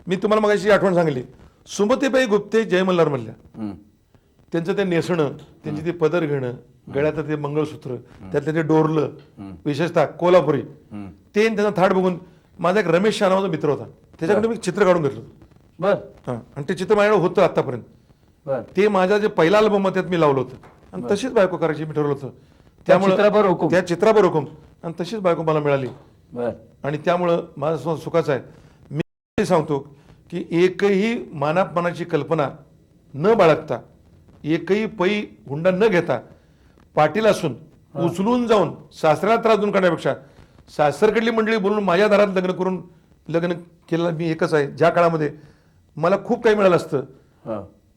मी तुम्हाला मगाशी आठवण सांगितली. सुमतीबाई गुप्ते जय मल्हार मधल्या त्यांचं ते नेसणं, त्यांची ते पदर घेणं, गळ्यात ते मंगळसूत्र, त्यातलं ते डोरलं, विशेषतः कोल्हापुरी, ते त्यांचा थाट बघून माझा एक रमेश शहा नावाचा मित्र होता, त्याच्याकडे मी चित्र काढून घेतलं. बर. हां, आणि ते चित्र माझ्याकडे होतं आतापर्यंत. बर. ते माझा जे पहिला अल्बम त्यात मी लावलं होतं आणि तशीच बायको करायची मी ठरवलं होतं. चित्रावर हुकूम. त्या चित्रावर हुकूम आणि तशीच बायको मला मिळाली. बर. आणि त्यामुळं माझं सुखाचं आहे. मी सांगतो की एकही मानापमानाची कल्पना न बाळगता, एकही पै हुंडा न घेता, पाटील असून उचलून जाऊन सासऱ्याला त्रास देऊन काढण्यापेक्षा सासरकडली मंडळी बोलून माझ्या दारात लग्न केलेलं मी एकच आहे. ज्या काळामध्ये मला खूप काही मिळालं असतं,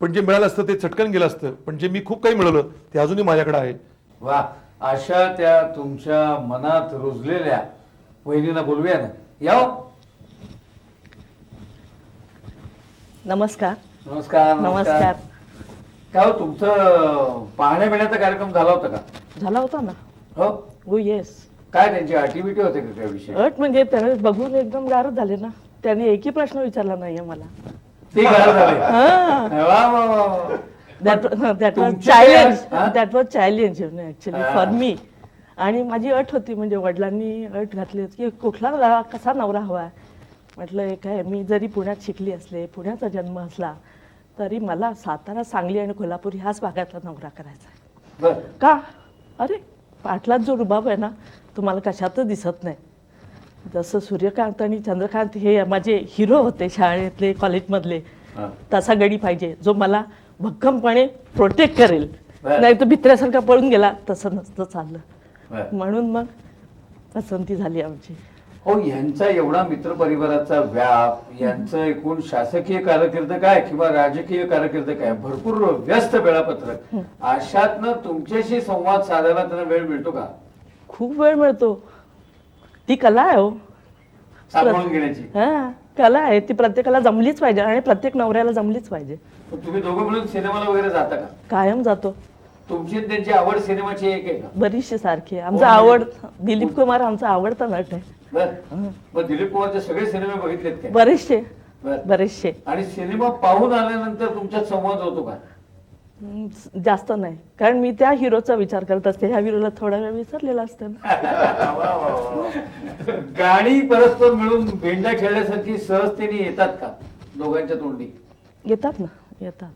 पण जे मिळालं असतं ते चटकन गेलं असतं, पण जे मी खूप काही मिळवलं ते अजूनही माझ्याकडे आहे. वा, अशा त्या तुमच्या मनात रुजलेल्या वहिनीला बोलूया ना. या हो. नमस्कार. नमस्कार. नमस्कार. काय हो, तुमचं पाहण्या बिण्याचा कार्यक्रम झाला होता का? झाला होता ना. हो. हो येस. काय त्यांची ऍक्टिव्हिटी होते का काय विषय? अट म्हणजे त्याने बघून एकदम गारच झाले ना. त्याने एकही प्रश्न विचारला नाहीये मला. ते गार झाले. हा. वा वा वा वा. दॅट वॉज तुमची चॅलेंज. हा? दॅट वॉज चॅलेंज ऍक्च्युली हा. For me. आणि माझी अट होती, म्हणजे वडिलांनी अट घातली होती की कुठला कसा नवरा हवा. म्हटलं काय, मी जरी पुण्यात शिकली असले, पुण्याचा जन्म असला, तरी मला सातारा, सांगली आणि कोल्हापूर ह्याच भागातला नवरा करायचा आहे. बर. का? अरे पाटलात जो रुबाब आहे ना, तुम्हाला कशातच दिसत नाही. जसं सूर्यकांत आणि चंद्रकांत हे माझे हिरो होते शाळेतले, कॉलेजमधले, हा. तसा गडी पाहिजे जो मला भक्कमपणे प्रोटेक्ट करेल. बरं. नाही तर भित्र्यासारखा पळून गेला तसं नसतं चाललं. बर. म्हणून मग पसंती झाली आमची. हो, यांचा एवढा मित्र परिवाराचा व्याप, यांचं एकूण शासकीय कारकीर्द काय किंवा राजकीय कारकीर्द काय, भरपूर व्यस्त वेळापत्रक. अशातनं तुमच्याशी संवाद साधायला त्यांना वेळ मिळतो का? खूप वेळ मिळतो. ती कला आहे हो. सांभाळून घेण्याची. हा, कला आहे ती, प्रत्येकाला जमलीच पाहिजे आणि प्रत्येक नवऱ्याला जमलीच पाहिजे. पण तुम्ही दोघं मिळून सिनेमाला वगैरे जाता का? कायम जातो. तुमची आणि त्यांची आवड सिनेमाची एक आहे का? बरीचशी सारखी आहे. आमचा आवड दिलीप कुमार आमचा आवडता नट आहे. बर. मग दिलीप कुमारचे सगळे सिनेमे बघितलेत काय? बरेचसे. बर. बरेचसे. आणि सिनेमा पाहून आल्यानंतर तुमच्यात संवाद होतो का? जास्त नाही, कारण मी त्या हिरोचा विचार करत असते. ह्या हिरोला थोडा वेळ विसरलेला असतं ना. वा, वा, वा. गाणी परस्पर मिळून भेंड्या खेळल्यासारखी सहजतेने येतात का दोघांच्या तोंडी? येतात ना, येतात.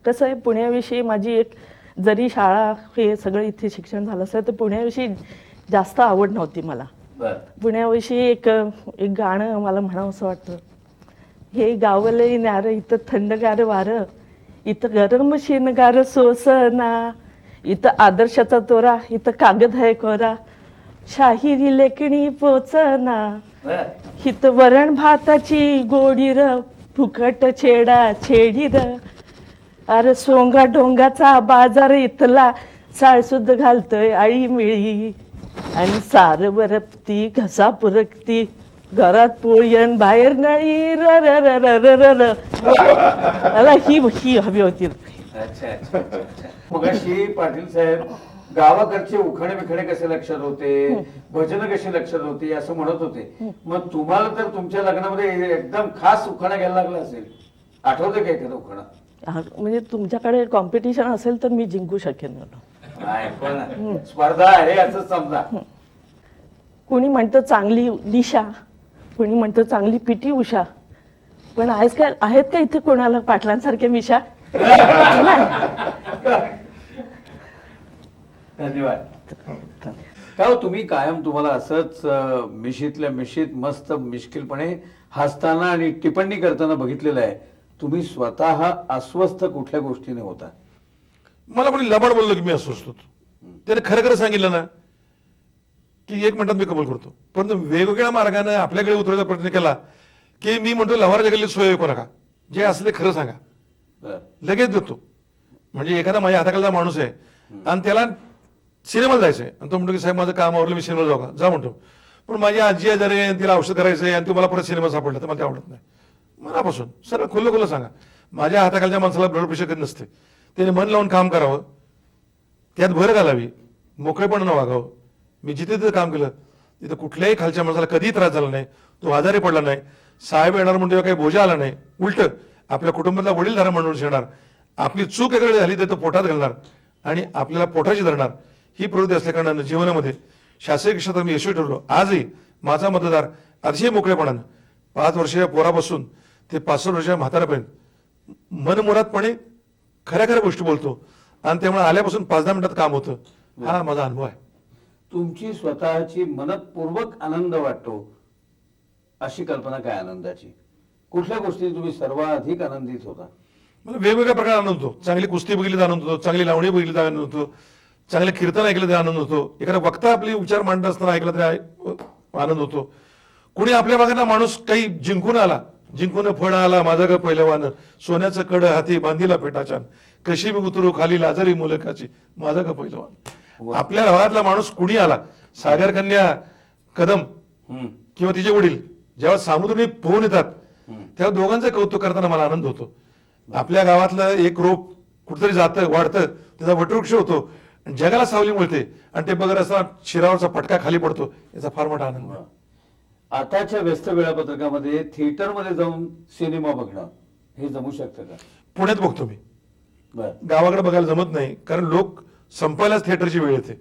कसं आहे, पुण्याविषयी माझी एक, जरी शाळा हे सगळं इथे शिक्षण झालं असतं, तर पुण्याविषयी जास्त आवड नव्हती मला. बर. पुण्याविषयी एक एक गाणं मला म्हणावं असं वाटतं. हे गावलंय न्यारं, इथं थंडगार वारं, इथं गरम शेनगार सोसना, इथं आदर्शाचा तोरा, इथं कागद आहे कोरा, शाहिरी लेखणी पोचना, बर. हिथं वरण भाताची गोडी र, फुकट छेडा छेडी र, अरे सोंगा डोंगाचा बाजार इथला, साळसुद्ध घालतोय आळी मिळी, आणि सार बरपती घसा पुरकती, घरात पोळी बाहेर नळी र र र र र र र. मला ही हवी होती. अच्छा अच्छा अच्छा. मगाशी पाटील साहेब गावाकडचे उखाणे बिखाणे कसे लक्षात होते, भजन कशी लक्षात होती असं म्हणत होते. मग तुम्हाला तर तुमच्या लग्नामध्ये एकदम खास उखाणा घ्यायला लागला असेल. आठवतं काय एखादं उखाणा? म्हणजे तुमच्याकडे कॉम्पिटिशन असेल तर मी जिंकू शकेन. नाही, पण स्पर्धा आहे असं समजा. कोणी म्हणतं चांगली निशा, कोणी म्हणतं चांगली पीटी उषा, पण आहेत का इथे कोणाला पाटलांसारख्या मिशा? धन्यवाद. का हो, तुम्ही कायम तुम्हाला असंच मिशीतल्या मिशीत मस्त मिश्किलपणे हसताना आणि टिप्पणी करताना बघितलेलं आहे. तुम्ही स्वतः अस्वस्थ कुठल्या गोष्टीने होता? मला कोणी लबाड बोललो की मी अस्वस्थ होतो. त्याने खरं खरं सांगितलं ना की 1 मिनिटात मी कबूल करतो. परंतु वेगवेगळ्या मार्गाने आपल्याकडे उतरायचा प्रयत्न केला की मी म्हणतो लव्हार जगली सोय करू नका, जे असले खरं सांगा, बर. लगेच देतो. म्हणजे एखादा माझ्या हाताखालचा माणूस आहे आणि त्याला सिनेमाला जायचंय आणि तो म्हणतो की साहेब माझं काम आवडलं, मी सिनेमाला जाऊ का? जा म्हणतो. पण माझी आजी आजारी आहे, तिला औषध करायचंय आणि तुम्हाला परत सिनेमा सापडला तर मला ते आवडत नाही. मनापासून सरळ खुल्लं खुल्लं सांगा. माझ्या हाताखालच्या माणसाला ब्लड प्रेशर कधी नसते. त्याने मन लावून काम करावं, त्यात भर घालावी, मोकळेपणानं वागावं. मी जिथे तिथे काम केलं तिथं कुठल्याही खालच्या माणसाला कधीही त्रास झाला नाही, तो आजारी पडला नाही, साहेब येणार म्हणून काही बोजा आला नाही. उलट आपल्या कुटुंबातला वडीलधारा म्हणून येणार, आपली चूक एकडे झाली तर तो पोटात घालणार आणि आपल्याला पोटाची धरणार. ही प्रवृत्ती असल्या कारणानं जीवनामध्ये शासकीय क्षेत्रात मी यशस्वी ठरलो. आजही माझा मतदार अतिशय मोकळेपणानं 5 वर्षाच्या पोरापासून ते 65 वर्षाच्या म्हाताऱ्यापर्यंत मनमुरादपणे खऱ्या खऱ्या गोष्टी बोलतो आणि त्यामुळे आल्यापासून 5-10 मिनिटात काम होतं. हा माझा अनुभव आहे. तुमची स्वतःची मनपूर्वक आनंद वाटतो अशी कल्पना काय आनंदाची? कुठल्या गोष्टी तुम्ही सर्वाधिक आनंदित होता? मला वेगवेगळ्या प्रकारे आनंद होतो. चांगली कुस्ती बघितली तर आनंद होतो, चांगली लावणी बघितली तर आनंद होतो, चांगले कीर्तन ऐकलं तरी आनंद होतो, एखादा वक्ता आपले विचार मांडत असताना ऐकलं तरी आनंद होतो. कुणी आपल्या भागातला माणूस काही जिंकून आला जिंकून फळ आला माझा ग पहिलवान, सोन्याचं कड हाती बांधिला पेटाचान, कशी मी उतरू खाली लाजरी मुलकाची, माझा ग पहिलवान. आपल्या घरातला माणूस कुणी आला, सागर कन्या कदम किंवा तिचे वडील जेव्हा सामुद्री पोहून येतात तेव्हा दोघांचं कौतुक करताना मला आनंद होतो. आपल्या गावातलं एक रोप कुठेतरी जातं वाढतं, त्याचा वटवृक्ष होतो आणि जगाला सावली मिळते आणि ते बघत असताना शिरावरचा पटका खाली पडतो, याचा फार मोठा आनंद आहे. आताच्या व्यस्त वेळापत्रकामध्ये थिएटरमध्ये जाऊन सिनेमा बघणं हे जमू शकतं का? पुण्यात बघतो मी, बर गावाकडे बघायला जमत नाही कारण लोक संपायलाच थिएटरची वेळ येते.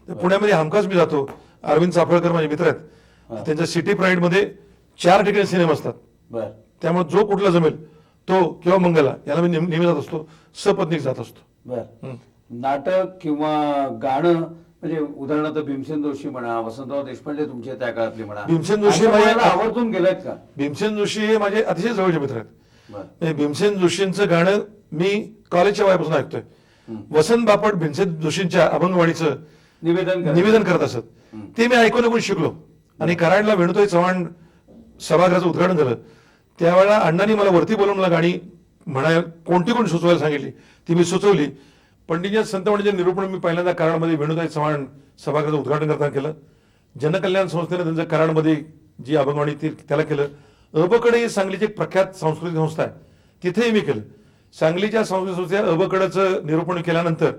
तर पुण्यामध्ये हमखास मी जातो. अरविंद चाफळकर माझे मित्र आहेत, त्यांच्या सिटी प्राईड मध्ये 4 ठिकाणी सिनेमा असतात. बर त्यामुळे जो कुठला जमेल तो किंवा मंगला याला मी नेहमी जात असतो, सपत्नीक जात असतो. बर नाटक किंवा गाणं म्हणजे उदाहरणार्थ भीमसेन जोशी म्हणा, वसंतराव देशपांडे तुमच्या त्या काळातले म्हणा, भीमसेन जोशी अशा माझे- वेळेला आवर्जून गेलायत का? भीमसेन जोशी हे माझे अतिशय जवळचे मित्र आहेत. बर म्हणजे भीमसेन जोशींचं गाणं मी कॉलेजच्या वयापासून ऐकतोय. वसंत बापट भीमसेन जोशींच्या अभंगवाणीचं निवेदन करत असत, ते मी ऐकून शिकलो. आणि कराडला वेणुताई चव्हाण सभागृहाचं उद्घाटन झालं त्यावेळेला अण्णांनी मला वरती बोलवून मला गाणी म्हणाय कोणती सुचवायला सांगितली, ती मी सुचवली. पंडितजी संत म्हणजे निरूपण मी पहिल्यांदा कराडमध्ये वेणुताई चव्हाण सभागृहाचं उद्घाटन करताना केलं. जनकल्याण संस्थेने त्यांचं कराडमध्ये जी अभंगवाणी ती त्याला केलं. अबकडे ही सांगलीची एक प्रख्यात सांस्कृतिक संस्था आहे, तिथेही मी केलं. सांगलीच्या सांस्कृतिक संस्थेच्या अबकडचं निरूपण केल्यानंतर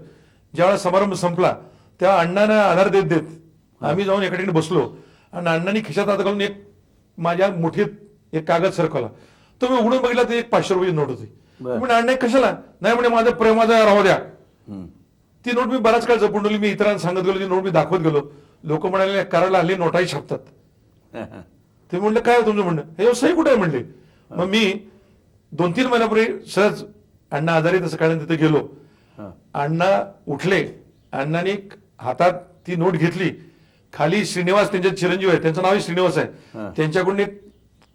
ज्यावेळेला समारंभ संपला तेव्हा अण्णांना आधार देत देत आम्ही जाऊन एका ठिकाणी बसलो आणि अण्णांनी खिशात हात घालून एक माझ्या मुठीत एक कागद सरकवला. तो मी उघडून बघितला, ते एक 500 रुपयाची नोट होती. म्हणजे अण्णा कशाला? नाही म्हणजे माझं प्रेमाचा राहू द्या. ती नोट मी बराच काळ जपून ठेवली. मी इतरांना सांगत गेलो, ती नोट मी दाखवत गेलो. लोक म्हणाले कराडला हल्ली नोटाही छापतात. ते म्हणलं काय तुमचं म्हणणं, हे सही कुठे आहे म्हणले. मग मी 2-3 महिन्यापूर्वी सहज अण्णा आजारी तसं काय तिथे गेलो. अण्णा उठले, अण्णांनी हातात ती नोट घेतली, खाली श्रीनिवास त्यांचे चिरंजीव आहे, त्यांचं नाव श्रीनिवास आहे, त्यांच्याकडून एक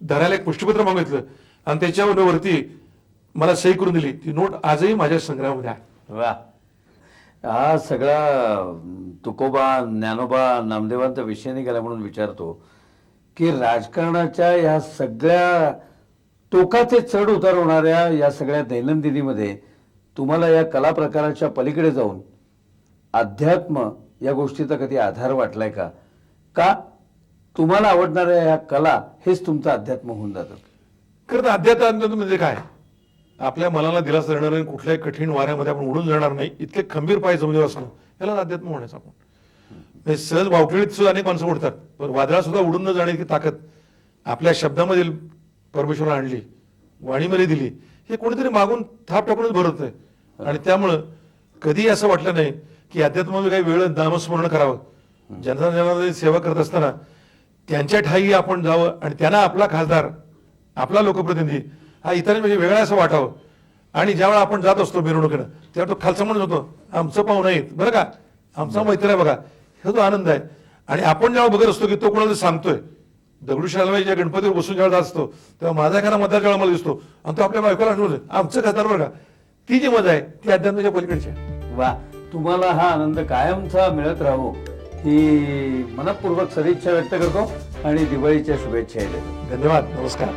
धरायला एक पुष्टीपत्र मागितलं आणि त्याच्यावर वरती मला सही करून दिली. ती नोट आजही माझ्या संग्रहामध्ये आहे. वा, हा सगळा तुकोबा ज्ञानोबा नामदेवांचा विषय निघाला म्हणून विचारतो की राजकारणाच्या या सगळ्या टोकाचे चढ उतार होणाऱ्या या सगळ्या दैनंदिनीमध्ये तुम्हाला या कला प्रकाराच्या पलीकडे जाऊन अध्यात्म या गोष्टीचा कधी आधार वाटलाय का? का तुम्हाला आवडणाऱ्या या कला हेच तुमचं अध्यात्म होऊन जातं? खरं तर अध्यात्म म्हणजे काय, आपल्या मनाला दिलासा देणार नाही, कुठल्याही कठीण वाऱ्यामध्ये आपण उडून जाणार नाही, इतके खंबीर पाय जमिनीवर असणं, याला अध्यात्म म्हणायचं. आपण सहज वावटळीत सुद्धा अनेक माणसं उडतात, पण वादळात सुद्धा उडून न जाण्याची ताकद आपल्या शब्दामध्ये परमेश्वराने आणली, वाणीमध्ये दिली. हे कोणीतरी मागून थाप टाकूनच भरत आहे. आणि त्यामुळं कधी असं वाटलं नाही की अध्यात्मामध्ये काही वेळ नामस्मरण करावं. जनता सेवा करत असताना त्यांच्या ठाई आपण जावं आणि त्यांना आपला खासदार, आपला लोकप्रतिनिधी हा इतरांपेक्षा वेगळा असं वाटावं. आणि ज्यावेळेला आपण जात असतो मिरवणुकीनं तेव्हा तो खालचा म्हणत होतो, आमचं पाहुणं आहेत बरं का, आमचा मैत्र आहे बघा, हे तो आनंद आहे. आणि आपण जेव्हा बघत असतो की तो कोणाला सांगतोय, दगडूशेठ हलवाई ज्या गणपतीवर बसून जेव्हा जात असतो तेव्हा माझा एखादा मतदार जेव्हा मला दिसतो आणि तो आपल्या बायकोला आठवलं आमचं खासदार बरं का, ती जी मजा आहे ती अध्यात्माच्या पलीकडची आहे. वा, तुम्हाला हा आनंद कायमचा मिळत राहू ही मनपूर्वक सदिच्छा व्यक्त करतो आणि दिवाळीच्या शुभेच्छा देतो. धन्यवाद, नमस्कार.